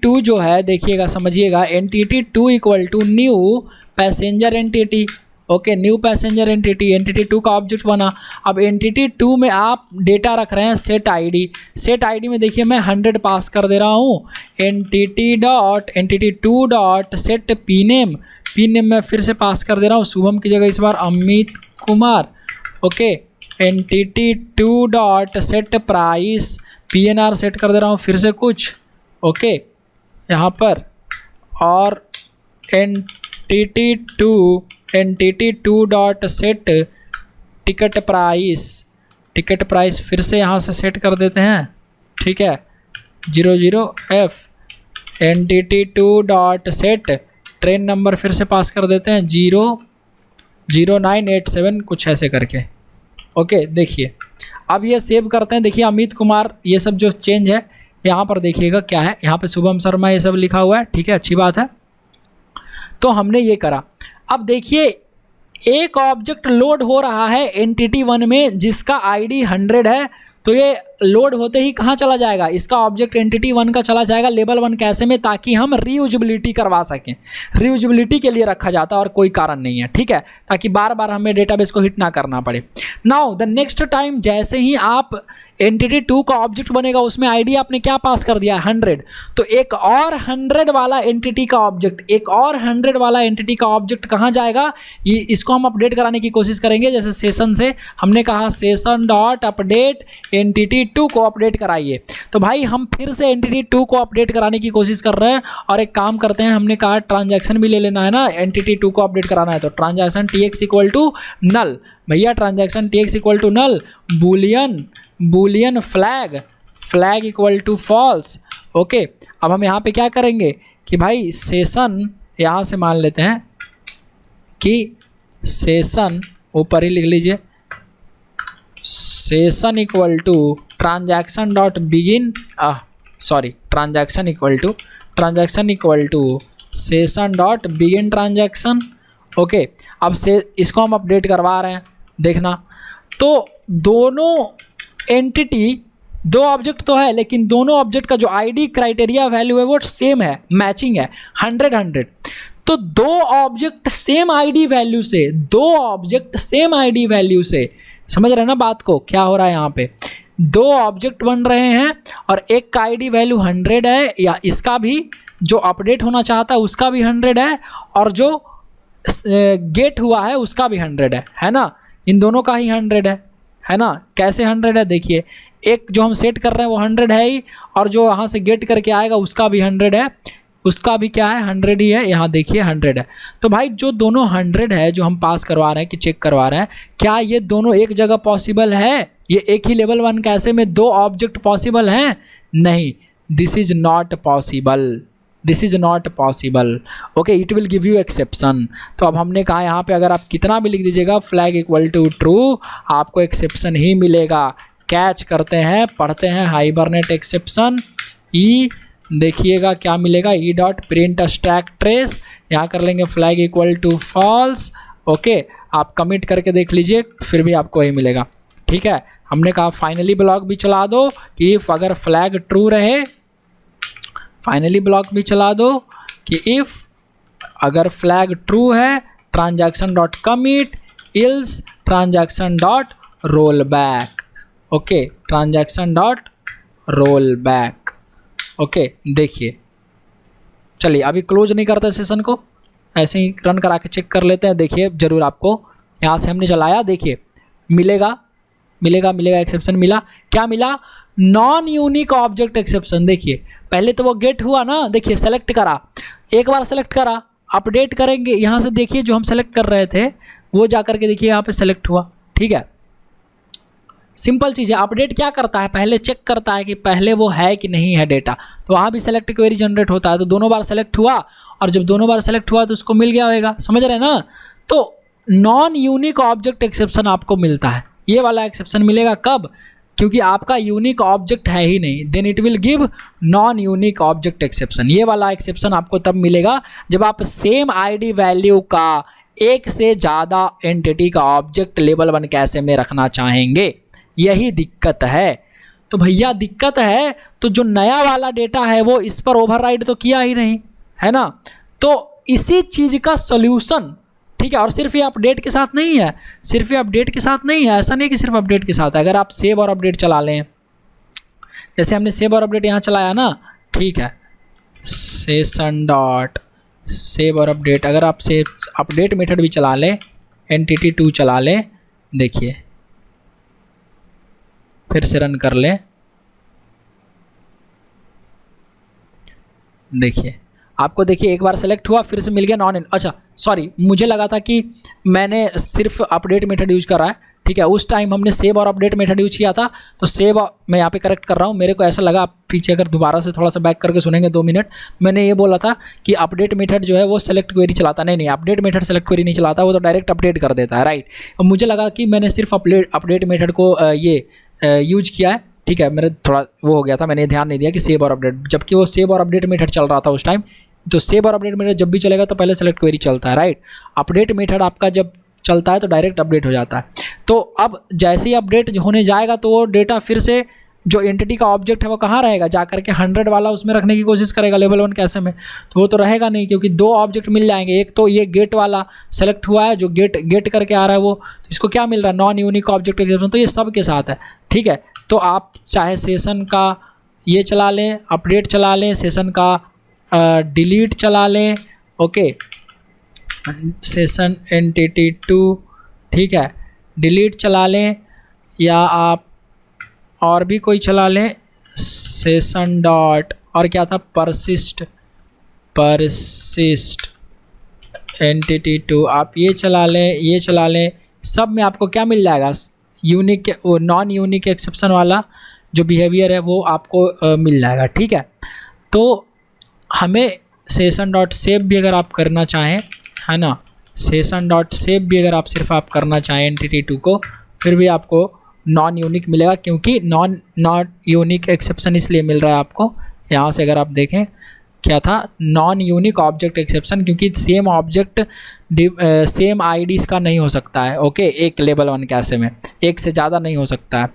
2 जो है, देखिएगा समझिएगा, entity 2 equal to new passenger entity, okay, new passenger entity 2 का ऑब्जेक्ट बना। अब एंटिटी 2 में आप डेटा रख रहे हैं सेट आईडी में देखिए मैं 100 पास कर दे रहा हूँ। एंटिटी 2 डॉट सेट पीनेम में फिर से पास कर दे रहा हूँ, शुभम की जगह इस बार Amit Kumar, okay. Entity 2 dot set price, PNR set कर दे रहा हूँ फिर से कुछ, ओके, यहाँ पर। और entity 2 dot set ticket price फिर से यहाँ से सेट कर देते हैं, ठीक है, 00F। Entity 2 dot set train number फिर से पास कर देते हैं 00987 कुछ ऐसे करके, ओके। देखिए अब ये सेव करते हैं, देखिए अमित कुमार, ये सब जो चेंज है यहाँ पर देखिएगा क्या है, यहाँ पे शुभम शर्मा ये सब लिखा हुआ है, ठीक है, अच्छी बात है। तो हमने ये करा। अब देखिए एक ऑब्जेक्ट लोड हो रहा है एंटिटी 1 में जिसका आईडी 100 है, तो ये लोड होते ही कहाँ चला जाएगा, इसका ऑब्जेक्ट एंटिटी 1 का चला जाएगा लेवल 1 कैसे में, ताकि हम रीयूजेबिलिटी करवा सकें। रीयूजेबिलिटी के लिए रखा जाता है और कोई कारण नहीं है, ठीक है, ताकि बार बार हमें डेटाबेस को हिट ना करना पड़े। नाउ द नेक्स्ट टाइम जैसे ही आप एंटिटी 2 का ऑब्जेक्ट बनेगा, उसमें आईडी आपने क्या पास कर दिया, 100, तो एक और 100 वाला एंटिटी का ऑब्जेक्ट कहाँ जाएगा, ये इसको हम अपडेट कराने की कोशिश करेंगे। जैसे सेशन से हमने कहा सेशन डॉट अपडेट एंटिटी 2 को अपडेट कराइए, तो भाई हम फिर से एंटिटी 2 को अपडेट कराने की कोशिश कर रहे हैं। और एक काम करते हैं, हमने कहा ट्रांजैक्शन भी ले लेना है ना, एंटिटी 2 को अपडेट कराना है, तो transaction TX equal to null, भैया transaction TX equal to null, boolean flag equal to false, okay. अब हम यहाँ पे क्या करेंगे कि भाई सेशन, यहाँ से मान लेते हैं कि सेशन, ऊपर ही लिख लीजिए, session equal to transaction dot begin, transaction equal to session dot begin transaction, okay. अब से इसको हम अपडेट करवा रहे हैं, देखना। तो दोनों एंटिटी, दो ऑब्जेक्ट तो है लेकिन दोनों ऑब्जेक्ट का जो आईडी क्राइटेरिया वैल्यू है वो सेम है, मैचिंग है, 100। तो दो ऑब्जेक्ट सेम आईडी वैल्यू से, समझ रहे हैं ना बात को, क्या हो रहा है यहाँ पे, दो ऑब्जेक्ट बन रहे हैं और एक का आईडी वैल्यू 100 है, या इसका भी जो अपडेट होना चाहता है उसका भी 100 है, और जो गेट हुआ है उसका भी 100 है ना, इन दोनों का ही 100 है ना। कैसे 100 है देखिए, एक जो हम सेट कर रहे हैं वो 100 है ही, और जो वहाँ से गेट करके आएगा उसका भी 100 है, उसका भी क्या है 100 ही है, यहाँ देखिए 100 है। तो भाई जो दोनों 100 है जो हम पास करवा रहे हैं कि चेक करवा रहे हैं, क्या ये दोनों एक जगह पॉसिबल है? ये एक ही लेवल 1 कैसे में दो ऑब्जेक्ट पॉसिबल हैं? नहीं, this is not possible, this is not possible. Okay, it will give you exception. तो अब हमने कहा यहाँ पे अगर आप कितना भी लिख दीजिएगा फ्लैग इक्वल टू ट्रू, आपको एक्सेप्शन ही मिलेगा। कैच करते हैं, पढ़ते हैं हाइबरनेट एक्सेप्शन ई, देखिएगा क्या मिलेगा, e dot print stack trace, यहाँ कर लेंगे flag equal to false. Okay, आप कमिट करके देख लीजिए, फिर भी आपको वही मिलेगा। ठीक है, हमने कहा फाइनली ब्लॉक भी चला दो कि इफ़ अगर फ्लैग ट्रू रहे, फाइनली ब्लॉक भी चला दो कि इफ़ अगर फ्लैग ट्रू है transaction dot commit ills transaction dot roll back. Okay, transaction dot roll back. Okay, देखिए, चलिए अभी क्लोज नहीं करते सेशन को, ऐसे ही रन करा के चेक कर लेते हैं। देखिए ज़रूर आपको यहाँ से हमने चलाया, देखिए मिलेगा मिलेगा मिलेगा, एक्सेप्शन मिला। क्या मिला? Non unique object exception. देखिए पहले तो वो गेट हुआ ना, देखिए सेलेक्ट करा, एक बार सेलेक्ट करा, अपडेट करेंगे यहाँ से, देखिए जो हम सेलेक्ट कर रहे थे वो जा करके देखिए यहाँ पे सेलेक्ट हुआ। ठीक है, सिंपल चीज़ है। अपडेट क्या करता है, पहले चेक करता है कि पहले वो है कि नहीं है डेटा, तो वहाँ भी सेलेक्ट क्वेरी जनरेट होता है। तो दोनों बार सेलेक्ट हुआ, और जब दोनों बार सेलेक्ट हुआ तो उसको मिल गया होगा, समझ रहे हैं ना। तो नॉन यूनिक ऑब्जेक्ट एक्सेप्शन आपको मिलता है, ये वाला एक्सेप्शन मिलेगा कब? क्योंकि आपका यूनिक ऑब्जेक्ट है ही नहीं, then it will give non unique object exception. ये वाला एक्सेप्शन आपको तब मिलेगा जब आप सेम आईडी वैल्यू का एक से ज़्यादा एंटिटी का ऑब्जेक्ट लेवल 1 कैसे में रखना चाहेंगे, यही दिक्कत है। तो भैया दिक्कत है तो जो नया वाला डेटा है वो इस पर ओवरराइड तो किया ही नहीं है ना। तो इसी चीज़ का सॉल्यूशन, ठीक है, और सिर्फ ये अपडेट के साथ नहीं है, सिर्फ ये अपडेट के साथ नहीं है, ऐसा नहीं कि सिर्फ अपडेट के साथ है। अगर आप सेव और अपडेट चला लें, जैसे हमने सेव और अपडेट यहाँ चलाया ना, ठीक है, सेशन डॉट सेव और अपडेट, अगर आप सेव अपडेट मेथड भी चला लें, एंटिटी 2 चला लें, देखिए फिर से रन कर लें, देखिए आपको देखिए एक बार सेलेक्ट हुआ, फिर से मिल गया नॉन। अच्छा सॉरी, मुझे लगा था कि मैंने सिर्फ अपडेट मेथड यूज करा है, ठीक है, उस टाइम हमने सेव और अपडेट मेथड यूज किया था। तो सेव मैं यहाँ पे करेक्ट कर रहा हूँ, मेरे को ऐसा लगा, आप पीछे अगर दोबारा से थोड़ा सा बैक करके सुनेंगे 2 मिनट, मैंने ये बोला था कि अपडेट मेथड जो है वो सेलेक्ट क्वेरी चलाता, नहीं अपडेट मेथड सेलेक्ट क्वेरी नहीं चलाता, वो तो डायरेक्ट अपडेट कर देता है, राइट। और मुझे लगा कि मैंने सिर्फ अपडेट मेथड को ये यूज किया है, ठीक है, मेरे थोड़ा वो हो गया था, मैंने ध्यान नहीं दिया कि सेव और अपडेट, जबकि वो सेव और अपडेट मेथड चल रहा था उस टाइम। तो सेव और अपडेट मेथड जब भी चलेगा तो पहले सेलेक्ट क्वेरी चलता है, राइट। अपडेट मेथड आपका जब चलता है तो डायरेक्ट अपडेट हो जाता है। तो अब जैसे ही अपडेट होने जाएगा तो वो डेटा फिर से जो एंटिटी का ऑब्जेक्ट है वो कहाँ रहेगा, जा करके 100 वाला उसमें रखने की कोशिश करेगा लेवल 1 कैसे में, तो वो तो रहेगा नहीं, क्योंकि 2 ऑब्जेक्ट मिल जाएंगे। एक तो ये गेट वाला सेलेक्ट हुआ है, जो गेट करके आ रहा है वो, तो इसको क्या मिल रहा है, नॉन यूनिक ऑब्जेक्ट एक्सेप्शन। तो ये सब के साथ है, ठीक है। तो आप चाहे सेशन का ये चला लें, अपडेट चला लें, सेशन का डिलीट चला लें, ओके, सेशन एंटिटी 2, ठीक है, डिलीट चला लें, या आप और भी कोई चला लें, सेशन डॉट और क्या था, परसिस्ट एंटिटी 2, आप ये चला लें, ये चला लें, सब में आपको क्या मिल जाएगा, यूनिक नॉन यूनिक एक्सेप्शन वाला जो बिहेवियर है वो आपको मिल जाएगा, ठीक है। तो हमें सेशन डॉट सेव भी अगर आप करना चाहें, है ना, सेशन डॉट सेव भी अगर आप सिर्फ आप करना चाहें एंटिटी 2 को, फिर भी आपको नॉन यूनिक मिलेगा, क्योंकि नॉट यूनिक एक्सेप्शन इसलिए मिल रहा है आपको। यहाँ से अगर आप देखें क्या था, नॉन यूनिक ऑब्जेक्ट एक्सेप्शन, क्योंकि सेम ऑब्जेक्ट सेम आईडी का नहीं हो सकता है, ओके, एक लेवल 1 कैसे में एक से ज़्यादा नहीं हो सकता है।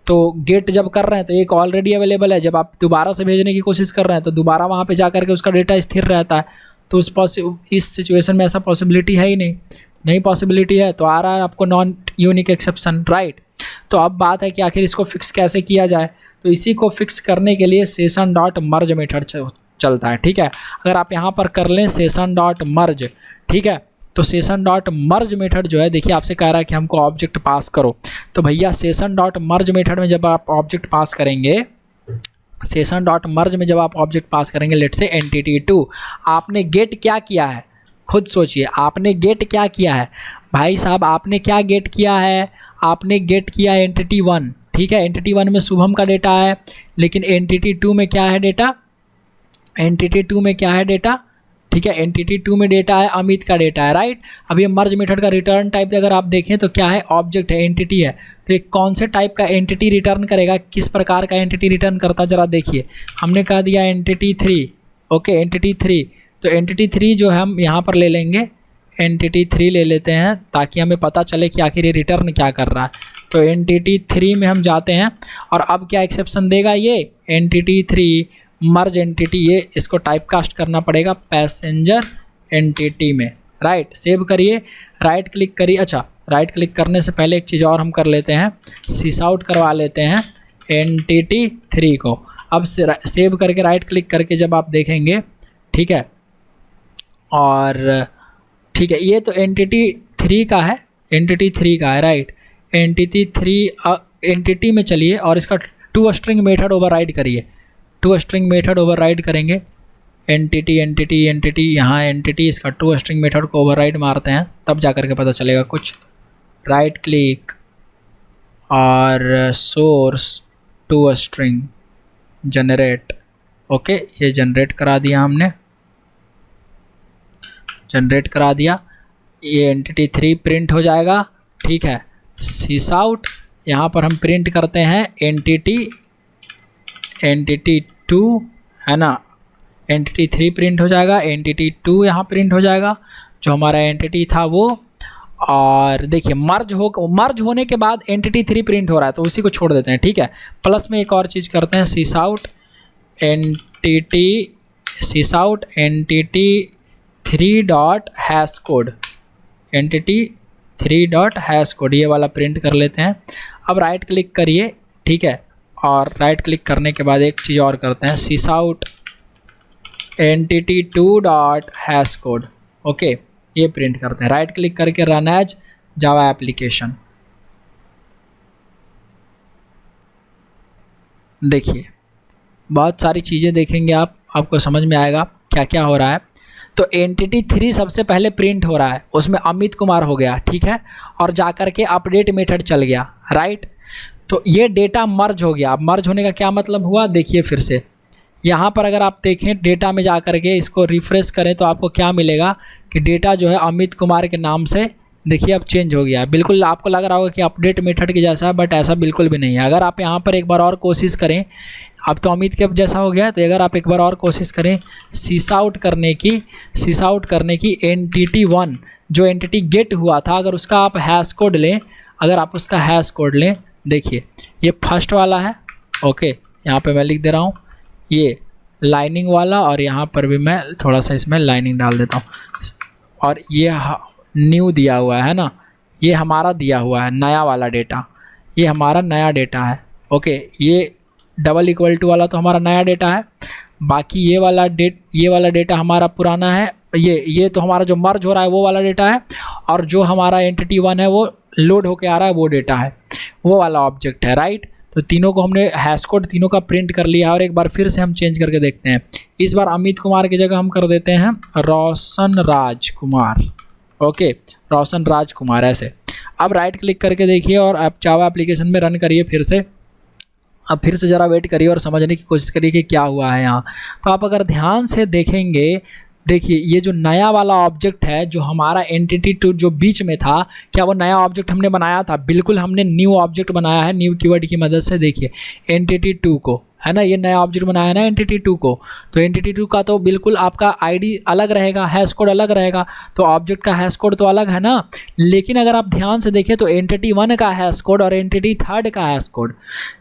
तो गेट जब कर रहे हैं तो एक ऑलरेडी अवेलेबल है, जब आप दोबारा से भेजने की कोशिश कर रहे हैं तो दोबारा वहाँ पे जा करके उसका डेटा स्थिर रहता है। तो इस सिचुएशन में ऐसा पॉसिबिलिटी है ही नहीं पॉसिबिलिटी है, तो आ रहा है आपको नॉन यूनिक एक्सेप्शन, राइट। तो अब बात है कि आखिर इसको फिक्स कैसे किया जाए। तो इसी को फिक्स करने के लिए सेशन डॉट मर्ज मेथड चलता है, ठीक है। अगर आप यहाँ पर कर लें सेशन डॉट मर्ज, ठीक है, तो सेशन डॉट मर्ज मेथड जो है, देखिए आपसे कह रहा है कि हमको ऑब्जेक्ट पास करो, तो भैया सेशन डॉट मर्ज मेथड में जब आप ऑब्जेक्ट पास करेंगे, सेशन डॉट मर्ज में जब आप ऑब्जेक्ट पास करेंगे, लेट से एंटिटी 2, आपने गेट क्या किया है, खुद सोचिए आपने गेट क्या किया है भाई साहब, आपने क्या गेट किया है, आपने गेट किया है एंटिटी 1, ठीक है। एंटिटी 1 में शुभम का डेटा है, लेकिन एंटिटी 2 में क्या है डेटा, एंटिटी 2 में क्या है डेटा, ठीक है, एंटिटी 2 में डेटा है अमित का डेटा है, राइट। अब ये मर्ज मेथड का रिटर्न टाइप अगर आप देखें तो क्या है, ऑब्जेक्ट है, एंटिटी है, तो ये कौन से टाइप का एंटिटी रिटर्न करेगा, किस प्रकार का एंटिटी रिटर्न करता जरा देखिए। हमने कहा दिया एंटिटी 3, ओके, एंटिटी 3, तो एंटिटी 3 जो है हम यहाँ पर ले लेंगे, एंटिटी 3 ले लेते हैं ताकि हमें पता चले कि आखिर ये रिटर्न क्या कर रहा है। तो एंटिटी 3 में हम जाते हैं और अब क्या एक्सेप्शन देगा ये एंटिटी 3 मर्ज एंटिटी, ये इसको टाइप कास्ट करना पड़ेगा पैसेंजर एंटिटी में, राइट। सेव करिए, राइट क्लिक करिए, अच्छा राइट क्लिक करने से पहले एक चीज़ और हम कर लेते हैं, सीस आउट करवा लेते हैं एंटिटी 3 को। अब सेव करके राइट क्लिक करके जब आप देखेंगे, ठीक है, और ठीक है, ये तो एंटिटी 3 का है, एंटिटी 3 का है, राइट। एंटिटी 3 एंटिटी में चलिए और इसका टू स्ट्रिंग मेथड ओवरराइड करिए, टू स्ट्रिंग मेथड ओवरराइड करेंगे, एंटिटी एंटिटी एंटिटी, यहाँ एंटिटी, इसका टू स्ट्रिंग मेथड को ओवरराइड मारते हैं तब जा करके पता चलेगा कुछ। राइट क्लिक और source to string generate, okay, ये जनरेट करा दिया हमने, जनरेट करा दिया, ये एंटिटी 3 प्रिंट हो जाएगा, ठीक है। सीस आउट, यहाँ पर हम प्रिंट करते हैं एंटिटी 2, है ना, एंटिटी 3 प्रिंट हो जाएगा, एंटिटी 2 यहाँ प्रिंट हो जाएगा जो हमारा एंटिटी था वो। और देखिए मर्ज होने के बाद एंटिटी 3 प्रिंट हो रहा है तो उसी को छोड़ देते हैं, ठीक है। प्लस में एक और चीज़ करते हैं, sys out entity 3 dot hash code, entity 3 dot hash code, ये वाला प्रिंट कर लेते हैं। अब राइट क्लिक करिए, ठीक है, और राइट क्लिक करने के बाद एक चीज़ और करते हैं, sys out entity 2 dot hash code, okay, ये प्रिंट करते हैं। राइट क्लिक करके रन एज जावा एप्लीकेशन, देखिए बहुत सारी चीज़ें देखेंगे आप, आपको समझ में आएगा क्या क्या हो रहा है। तो एंटिटी 3 सबसे पहले प्रिंट हो रहा है, उसमें अमित कुमार हो गया, ठीक है, और जाकर के अपडेट मेथड चल गया, राइट। तो ये डेटा मर्ज हो गया। अब मर्ज होने का क्या मतलब हुआ, देखिए फिर से यहाँ पर अगर आप देखें डेटा में जा कर के इसको रिफ़्रेश करें तो आपको क्या मिलेगा कि डेटा जो है अमित कुमार के नाम से देखिए अब चेंज हो गया। बिल्कुल आपको लग रहा होगा कि अपडेट मेथड के जैसा है, बट ऐसा बिल्कुल भी नहीं है। अगर आप यहाँ पर एक बार और कोशिश करें, अब तो अमित के जैसा हो गया, तो अगर आप एक बार और कोशिश करें सीस आउट करने की एंटिटी 1 जो एंटिटी गेट हुआ था, अगर उसका आप हैश कोड लें, अगर आप उसका हैश कोड लें, देखिए ये फर्स्ट वाला है, ओके, यहाँ पे मैं लिख दे रहा हूँ ये लाइनिंग वाला, और यहाँ पर भी मैं थोड़ा सा इसमें लाइनिंग डाल देता हूँ, और ये न्यू दिया हुआ है ना, ये हमारा दिया हुआ है नया वाला डेटा, ये हमारा नया डेटा है, ओके। ये डबल इक्वल टू वाला तो हमारा नया डेटा है, बाकी ये वाला डेटा हमारा पुराना है, ये तो हमारा जो मर्ज हो रहा है वो वाला डेटा है, और जो हमारा एंटिटी 1 है वो लोड होके आ रहा है वो डेटा है, वो वाला ऑब्जेक्ट है, राइट। तो तीनों को हमने हैश कोड तीनों का प्रिंट कर लिया, और एक बार फिर से हम चेंज करके देखते हैं। इस बार अमित कुमार की जगह हम कर देते हैं रोशन राज कुमार, ओके, रोशन राज कुमार, ऐसे। अब राइट क्लिक करके देखिए और आप जावा एप्लीकेशन में रन करिए फिर से। अब फिर से ज़रा वेट करिए और समझने की कोशिश करिए कि क्या हुआ है यहाँ। तो आप अगर ध्यान से देखेंगे, देखिए ये जो नया वाला ऑब्जेक्ट है जो हमारा एंटिटी 2 जो बीच में था, क्या वो नया ऑब्जेक्ट हमने बनाया था? बिल्कुल हमने न्यू ऑब्जेक्ट बनाया है न्यू कीवर्ड की मदद से। देखिए एंटिटी 2 को, है ना, ये नया ऑब्जेक्ट बनाया है ना एंटिटी 2 को, तो एंटिटी 2 का तो बिल्कुल आपका आईडी अलग रहेगा, हैश कोड अलग रहेगा, तो ऑब्जेक्ट का हैश कोड तो अलग है ना। लेकिन अगर आप ध्यान से देखें तो एंटिटी 1 का हैश कोड और एंटिटी 3 का हैश कोड,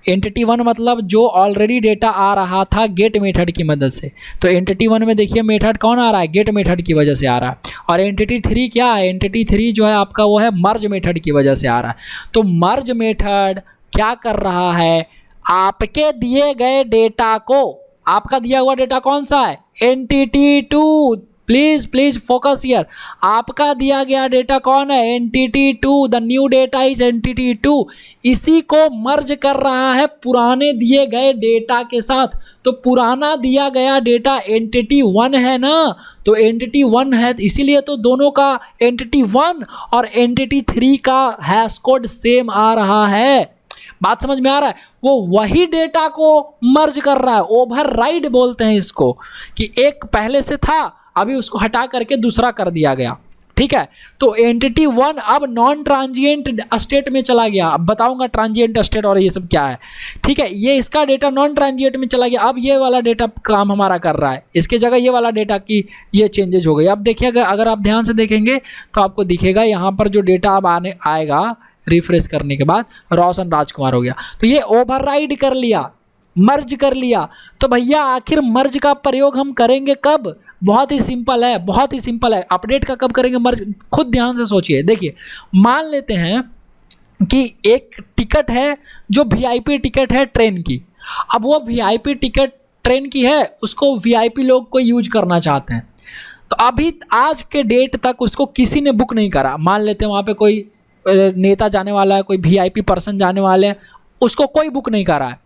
एंटिटी 1 मतलब जो ऑलरेडी डेटा आ रहा था गेट मेथड की मदद से, तो एंटिटी 1 में देखिए मेथड कौन आ रहा है, गेट मेथड की वजह से आ रहा है। और एंटिटी 3 क्या है, एंटिटी 3 जो है आपका वो है मर्ज मेथड की वजह से आ रहा है। तो मर्ज मेथड क्या कर रहा है, आपके दिए गए डेटा को, आपका दिया हुआ डेटा कौन सा है, entity 2, please please focus here. आपका दिया गया डेटा कौन है? Entity 2, the new data is entity 2। इसी को मर्ज कर रहा है पुराने दिए गए डेटा के साथ। तो पुराना दिया गया डेटा एंटिटी 1 है ना, तो एंटिटी 1 है, इसीलिए तो दोनों का एंटिटी 1 और एंटिटी 3 का हैश कोड सेम आ रहा है। बात समझ में आ रहा है? वो वही डेटा को मर्ज कर रहा है, ओवरराइड बोलते हैं इसको, कि एक पहले से था अभी उसको हटा करके दूसरा कर दिया गया। ठीक है, तो एंटिटी 1 अब नॉन ट्रांजिएंट स्टेट में चला गया। अब बताऊंगा ट्रांजिएंट स्टेट और ये सब क्या है। ठीक है, ये इसका डेटा नॉन ट्रांजिएंट में चला गया। अब ये वाला डेटा काम हमारा कर रहा है, इसके जगह ये वाला डेटा की ये चेंजेज हो गई। अब देखिएगा, अगर आप ध्यान से देखेंगे तो आपको दिखेगा यहाँ पर जो डेटा अब आने आएगा रिफ्रेश करने के बाद रोशन राजकुमार हो गया। तो ये ओवरराइड कर लिया, मर्ज कर लिया। तो भैया आखिर मर्ज का प्रयोग हम करेंगे कब? बहुत ही सिंपल है, बहुत ही सिंपल है। अपडेट का कब करेंगे मर्ज? खुद ध्यान से सोचिए। देखिए, मान लेते हैं कि एक टिकट है जो वीआईपी टिकट है ट्रेन की। अब वो वीआईपी टिकट ट्रेन की है, उसको वीआईपी लोग को यूज करना चाहते हैं। तो अभी आज के डेट तक उसको किसी ने बुक नहीं करा। मान लेते हैं वहाँ पे कोई नेता जाने वाला है, कोई वीआईपी पर्सन जाने वाले हैं, उसको कोई बुक नहीं करा है।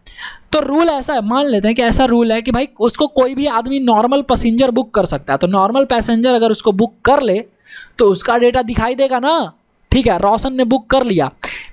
तो रूल ऐसा है, मान लेते हैं कि ऐसा रूल है कि भाई उसको कोई भी आदमी नॉर्मल पैसेंजर बुक कर सकता है। तो नॉर्मल पैसेंजर अगर उसको बुक कर ले तो उसका डेटा दिखाई देगा ना। ठीक है, रोशन ने बुक कर लिया,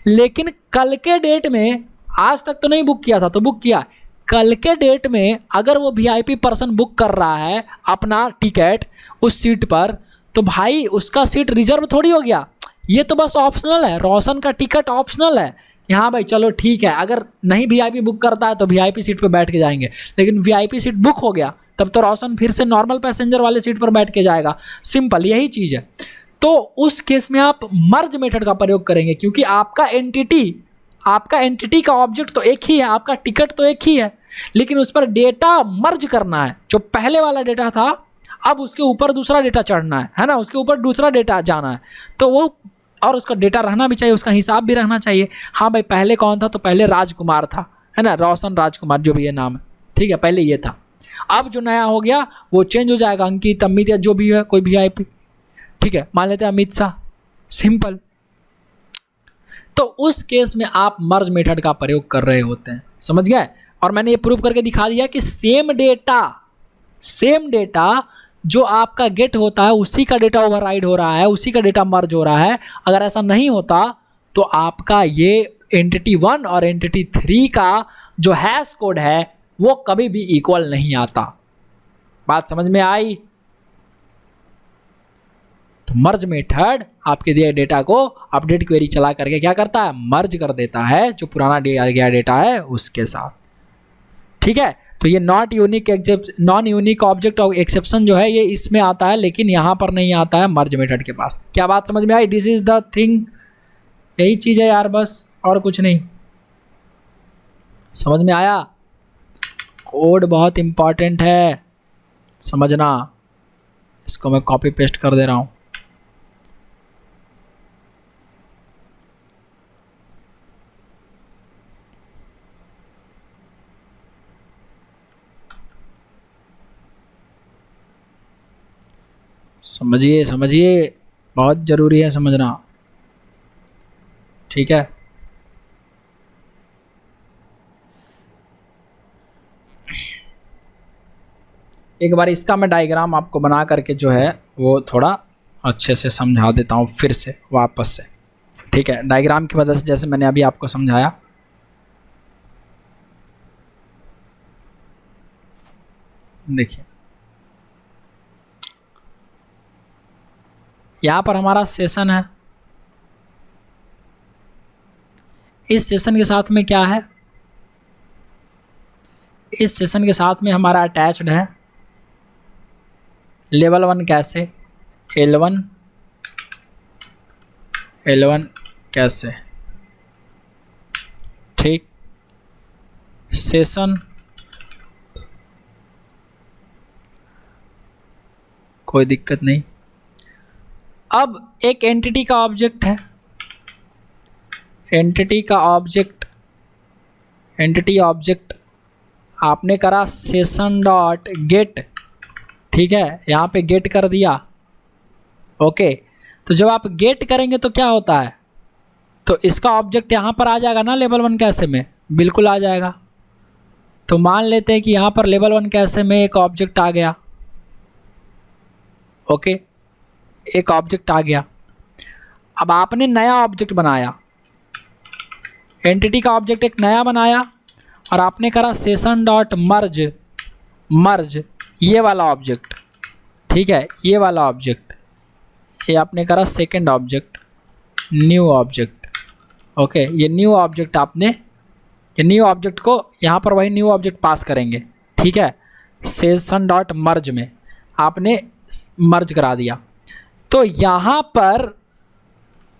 लेकिन कल के डेट में, आज तक तो नहीं बुक किया था तो बुक किया, कल के डेट में अगर वो वीआईपी पर्सन बुक कर रहा है अपना टिकट उस सीट पर, तो भाई उसका सीट रिजर्व थोड़ी हो गया। ये तो बस ऑप्शनल है, रोशन का टिकट ऑप्शनल है। यहाँ भाई चलो ठीक है, अगर नहीं वीआईपी बुक करता है तो वीआईपी सीट पे बैठ के जाएंगे, लेकिन वीआईपी सीट बुक हो गया तब तो रोशन फिर से नॉर्मल पैसेंजर वाले सीट पर बैठ के जाएगा। सिंपल यही चीज़ है। तो उस केस में आप मर्ज मेथड का प्रयोग करेंगे, क्योंकि आपका एंटिटी का ऑब्जेक्ट तो एक ही है, आपका टिकट तो एक ही है, लेकिन उस पर डेटा मर्ज करना है। जो पहले वाला डेटा था अब उसके ऊपर दूसरा डेटा चढ़ना है ना, उसके ऊपर दूसरा डेटा जाना है। तो वो, और उसका डेटा रहना भी चाहिए, उसका हिसाब भी रहना चाहिए। हाँ भाई, पहले कौन था? तो पहले राजकुमार था, है ना, रोशन राजकुमार जो भी ये नाम है। ठीक है, पहले ये था। अब जो नया हो गया वो चेंज हो जाएगा, अंकित, अमित या जो भी है कोई वीआईपी। ठीक है, मान लेते हैं अमित शाह, सिंपल। तो उस केस में आप मर्ज मेथड का प्रयोग कर रहे होते हैं, समझ गए? और मैंने ये प्रूव करके दिखा दिया कि सेम डेटा जो आपका गेट होता है उसी का डेटा ओवरराइड हो रहा है, उसी का डेटा मर्ज हो रहा है। अगर ऐसा नहीं होता तो आपका ये एंटिटी 1 और एंटिटी 3 का जो हैश कोड है वो कभी भी इक्वल नहीं आता। बात समझ में आई? तो मर्ज मेथड आपके दिए डेटा को अपडेट क्वेरी चला करके क्या करता है? मर्ज कर देता है जो पुराना दिया गया डेटा है उसके साथ। ठीक है, तो ये non unique object of exception जो है ये इसमें आता है, लेकिन यहाँ पर नहीं आता है मर्ज मेथड के पास। क्या बात समझ में आई? दिस इज द थिंग, यही चीज़ है यार, बस और कुछ नहीं। समझ में आया? कोड बहुत इंपॉर्टेंट है, समझना। इसको मैं कॉपी पेस्ट कर दे रहा हूँ। समझिए, बहुत ज़रूरी है समझना। ठीक है, एक बार इसका मैं डायग्राम आपको बना करके जो है वो थोड़ा अच्छे से समझा देता हूँ फिर से वापस से। ठीक है, डायग्राम की मदद से जैसे मैंने अभी आपको समझाया। देखिए, यहाँ पर हमारा सेशन है। इस सेशन के साथ में क्या है? इस सेशन के साथ में हमारा अटैच्ड है लेवल 1 कैसे, L1 कैसे। ठीक, सेशन कोई दिक्कत नहीं। अब एक एंटिटी का ऑब्जेक्ट है, एंटिटी ऑब्जेक्ट आपने करा सेशन डॉट गेट। ठीक है, यहाँ पे गेट कर दिया। ओके, तो जब आप गेट करेंगे तो क्या होता है, तो इसका ऑब्जेक्ट यहाँ पर आ जाएगा ना लेवल 1 कैशे में, बिल्कुल आ जाएगा। तो मान लेते हैं कि यहाँ पर लेवल 1 कैशे में एक ऑब्जेक्ट आ गया। ओके, एक ऑब्जेक्ट आ गया। अब आपने नया ऑब्जेक्ट बनाया, एंटिटी का ऑब्जेक्ट एक नया बनाया, और आपने करा सेशन डॉट मर्ज, मर्ज ये वाला ऑब्जेक्ट, ठीक है, ये वाला ऑब्जेक्ट, ये आपने करा second object, new object. Okay, ये न्यू ऑब्जेक्ट आपने, ये न्यू ऑब्जेक्ट को यहाँ पर वही न्यू ऑब्जेक्ट पास करेंगे, ठीक है, सेशन डॉट मर्ज में आपने मर्ज करा दिया। तो यहाँ पर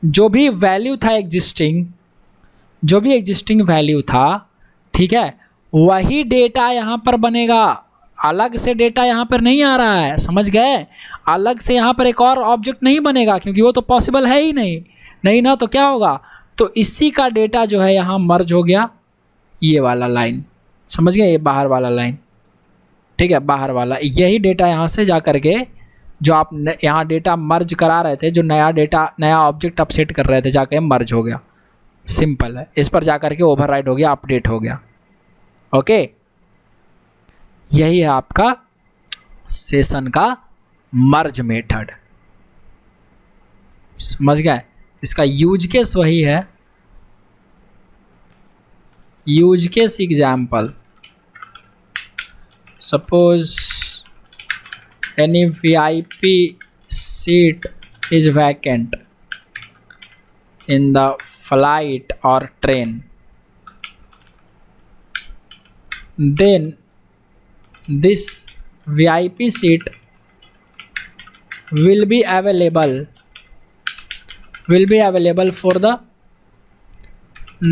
जो भी वैल्यू था एग्जिस्टिंग, जो भी एग्जिस्टिंग वैल्यू था, ठीक है, वही डेटा यहाँ पर बनेगा। अलग से डेटा यहाँ पर नहीं आ रहा है, समझ गए? अलग से यहाँ पर एक और ऑब्जेक्ट नहीं बनेगा, क्योंकि वो तो पॉसिबल है ही नहीं, नहीं ना, तो क्या होगा, तो इसी का डेटा जो है यहाँ मर्ज हो गया, ये वाला लाइन, समझ गए, ये बाहर वाला लाइन, ठीक है, बाहर वाला, यही डेटा यहाँ से जा कर के जो आप यहाँ डेटा मर्ज करा रहे थे, जो नया डेटा, नया ऑब्जेक्ट आप सेट कर रहे थे, जाके मर्ज हो गया। सिंपल है, इस पर जाकर के ओवरराइड हो गया, अपडेट हो गया। ओके, यही है आपका सेशन का मर्ज मेथड, समझ गए? इसका यूज केस वही है, use case example, suppose any VIP seat is vacant in the flight or train, then this VIP seat will be available for the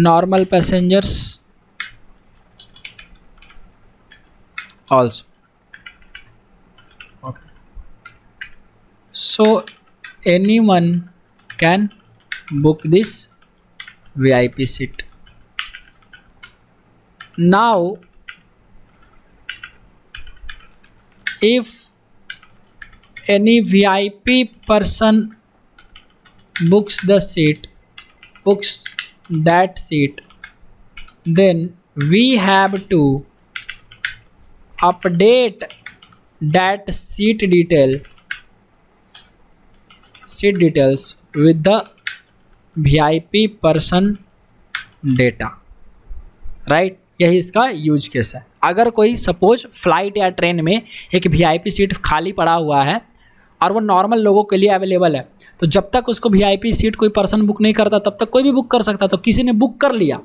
normal passengers also. So anyone can book this VIP seat. Now if any VIP person books that seat, then we have to update that seat details with the VIP person data, right? यही इसका यूज केस है। अगर कोई सपोज फ्लाइट या ट्रेन में एक VIP सीट खाली पड़ा हुआ है और वो नॉर्मल लोगों के लिए अवेलेबल है, तो जब तक उसको VIP सीट कोई पर्सन बुक नहीं करता तब तक कोई भी बुक कर सकता। तो किसी ने बुक कर लिया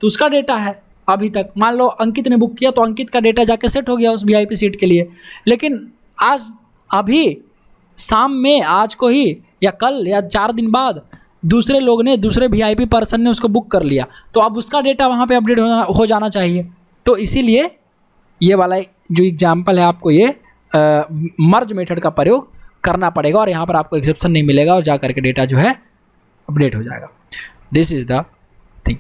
तो उसका डेटा है अभी तक, मान लो अंकित ने बुक किया तो अंकित का डेटा जाके सेट हो गया उस VIP सीट के लिए। लेकिन आज अभी शाम में, आज को ही या कल या 4 दिन बाद दूसरे लोग ने, दूसरे VIP पर्सन ने उसको बुक कर लिया, तो अब उसका डेटा वहाँ पे अपडेट हो जाना चाहिए। तो इसीलिए ये वाला जो एग्जाम्पल है आपको ये मर्ज मेथड का प्रयोग करना पड़ेगा, और यहाँ पर आपको एक्सेप्शन नहीं मिलेगा और जा करके डेटा जो है अपडेट हो जाएगा। This is the thing.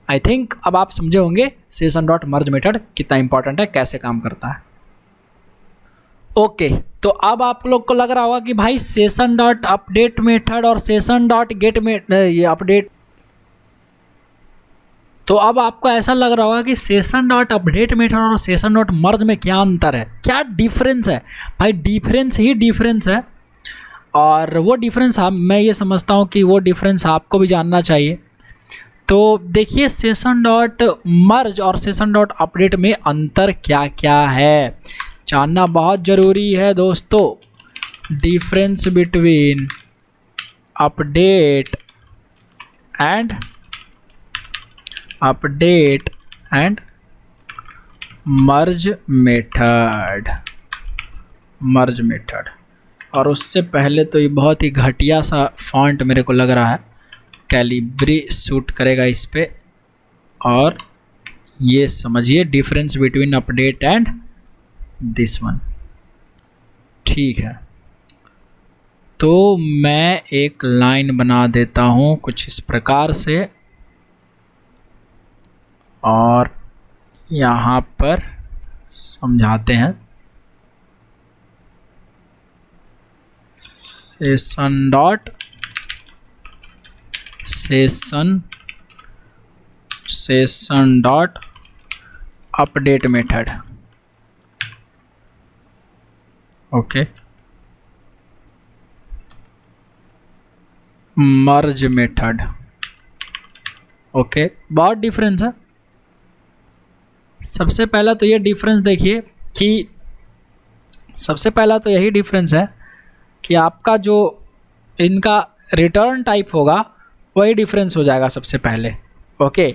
I think अब आप समझे होंगे सेशन डॉट मर्ज मेथड कितना इंपॉर्टेंट है, कैसे काम करता है। ओके, तो अब आप लोग को लग रहा होगा कि भाई सेशन डॉट अपडेट मेथड और सेशन डॉट गेट में ये अपडेट, तो अब आपको ऐसा लग रहा होगा कि सेशन डॉट अपडेट मेथड और सेशन डॉट मर्ज में क्या अंतर है, क्या डिफरेंस है। भाई डिफरेंस ही डिफरेंस है, और वो डिफरेंस मैं ये समझता हूँ कि वो डिफरेंस आपको भी जानना चाहिए। तो देखिए सेशन डॉट मर्ज और सेशन डॉट अपडेट में अंतर क्या क्या है, जानना बहुत ज़रूरी है दोस्तों। Difference between update and merge method. और उससे पहले तो ये बहुत ही घटिया सा फॉन्ट मेरे को लग रहा है, कैलिब्री सूट करेगा इस पे। और ये समझिए difference between update and this one, ठीक है। तो मैं एक लाइन बना देता हूँ कुछ इस प्रकार से, और यहाँ पर समझाते हैं। Session dot update method. Okay, merge method. Okay, बहुत डिफरेंस है। सबसे पहला तो ये डिफरेंस देखिए कि सबसे पहला तो यही डिफरेंस है कि आपका जो इनका रिटर्न टाइप होगा वही डिफरेंस हो जाएगा सबसे पहले। ओके,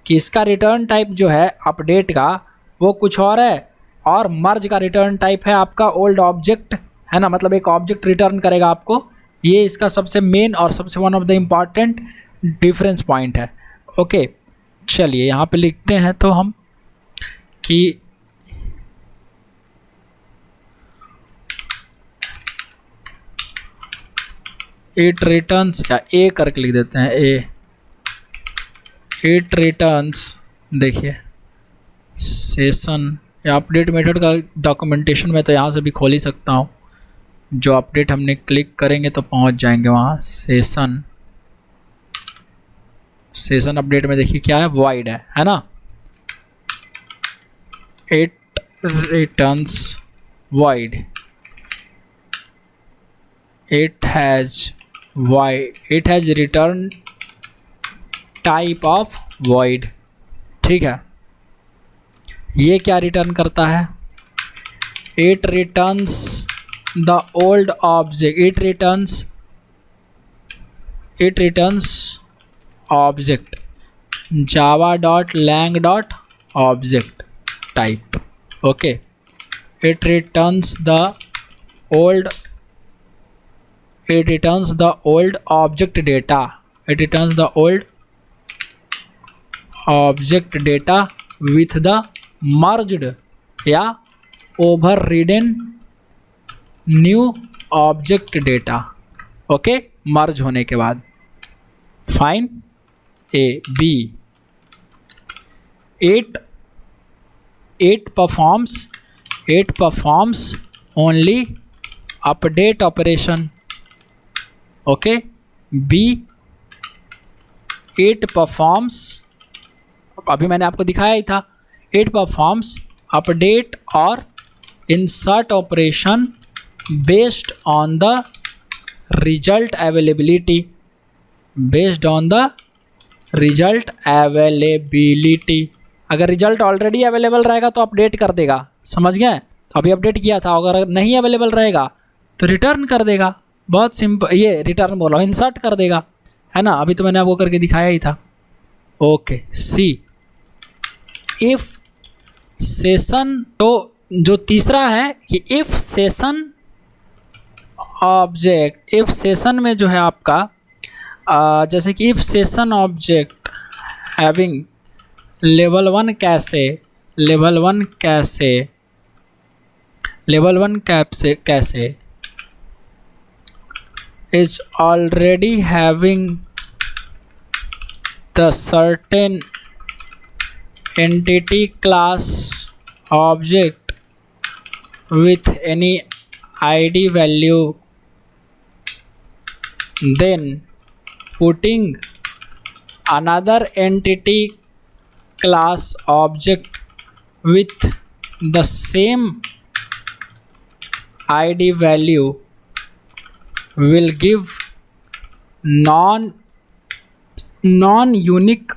कि इसका रिटर्न टाइप जो है अपडेट का वो कुछ और है, और मर्ज का रिटर्न टाइप है आपका ओल्ड ऑब्जेक्ट, है ना, मतलब एक ऑब्जेक्ट रिटर्न करेगा आपको। ये इसका सबसे मेन और सबसे one of the important difference point है। ओके, चलिए यहाँ पे लिखते हैं तो हम कि इट रिटर्न्स, या ए करके लिख देते हैं, इट रिटर्न्स। देखिए सेशन या अपडेट मेथड का डॉक्यूमेंटेशन में तो यहाँ से भी खोल ही सकता हूँ। जो अपडेट हमने क्लिक करेंगे तो पहुँच जाएंगे वहाँ। सेशन अपडेट में देखिए क्या है, वॉइड है ना। It returns void, it has return type of void. ठीक है, ये क्या रिटर्न करता है, it returns the old object, it returns object Java dot lang dot object type. Okay, it returns the old object data, it returns the old object data with the merged या overridden new object data। Okay, merge होने के बाद। Fine. A B, it performs only update operation। Okay, B, it performs, अभी मैंने आपको दिखाया ही था, इट परफॉर्म्स अपडेट और insert operation based on the result availability, अगर रिजल्ट ऑलरेडी अवेलेबल रहेगा तो अपडेट कर देगा, समझ गए। अभी अपडेट किया था, अगर नहीं अवेलेबल रहेगा तो रिटर्न कर देगा। बहुत सिंपल, ये रिटर्न बोला, इंसर्ट कर देगा, है ना। अभी तो मैंने आपको करके दिखाया ही था। ओके, सी, इफ सेशन, तो जो तीसरा है कि if session object, if session में जो है आपका जैसे कि if session object having level one कैसे is already having the certain entity class object with any id value, then putting another entity class object with the same id value will give non-unique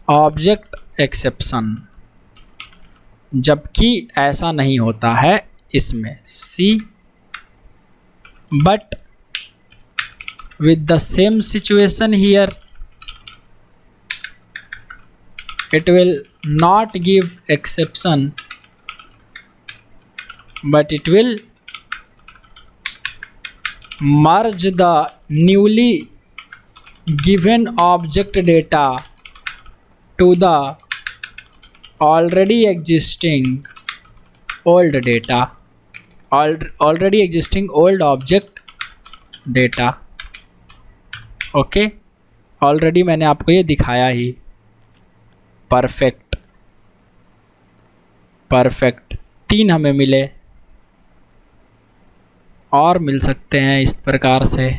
object exception, जबकि ऐसा नहीं होता है इसमें। सी, but with the same situation here it will not give exception, but it will merge the newly given object data to the already existing old data, already existing old object data। Okay, already मैंने आपको ये दिखाया ही। परफेक्ट 3 हमें मिले। और मिल सकते हैं इस प्रकार से।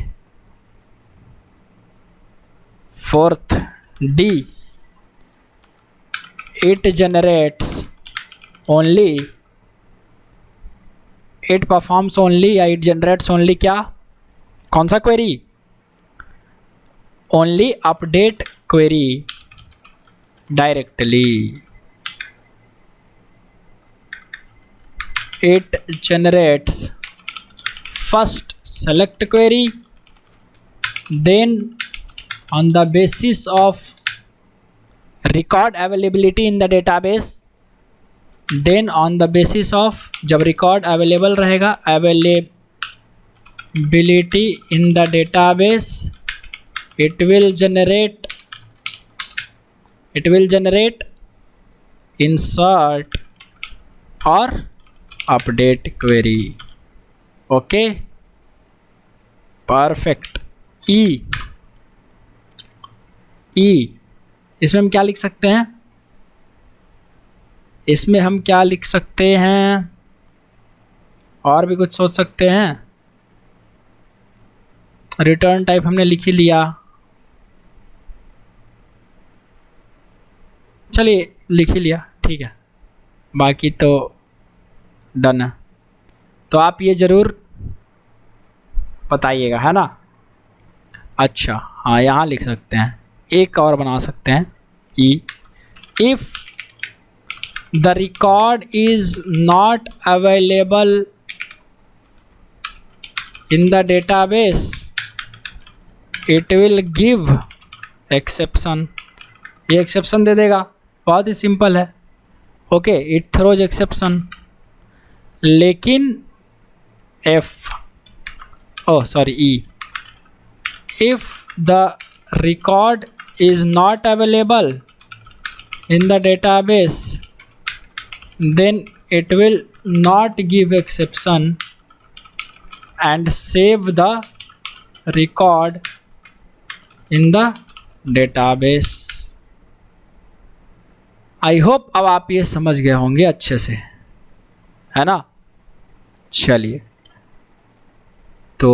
Fourth D, it generates only, it performs only या इट जनरेट्स ओनली क्या, कौन सा query, only update query directly. It generates first select query, then on the basis of record availability in the database, then on the basis of, जब record available रहेगा, availability in the database, it will generate insert or update query। Okay, perfect. ई इसमें हम क्या लिख सकते हैं, इसमें हम क्या लिख सकते हैं, और भी कुछ सोच सकते हैं। रिटर्न टाइप हमने लिख ही लिया, चलिए लिख ही लिया, ठीक है, बाकी तो डन है। तो आप ये ज़रूर बताइएगा, है ना। अच्छा हाँ, यहाँ लिख सकते हैं, एक और बना सकते हैं। ई, if the record is not available in the database, it will give exception. ये एक्सेप्शन दे देगा, बहुत ही सिंपल है। Okay, it throws exception. लेकिन E, if the record is not available in the database, then it will not give exception and save the record in the database। I hope अब आप ये समझ गए होंगे अच्छे से, है ना। चलिए, तो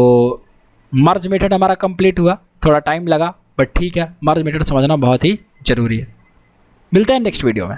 मर्ज मेथड हमारा कंप्लीट हुआ, थोड़ा टाइम लगा बट ठीक है, मर्ज मेथड समझना बहुत ही ज़रूरी है। मिलते हैं नेक्स्ट वीडियो में।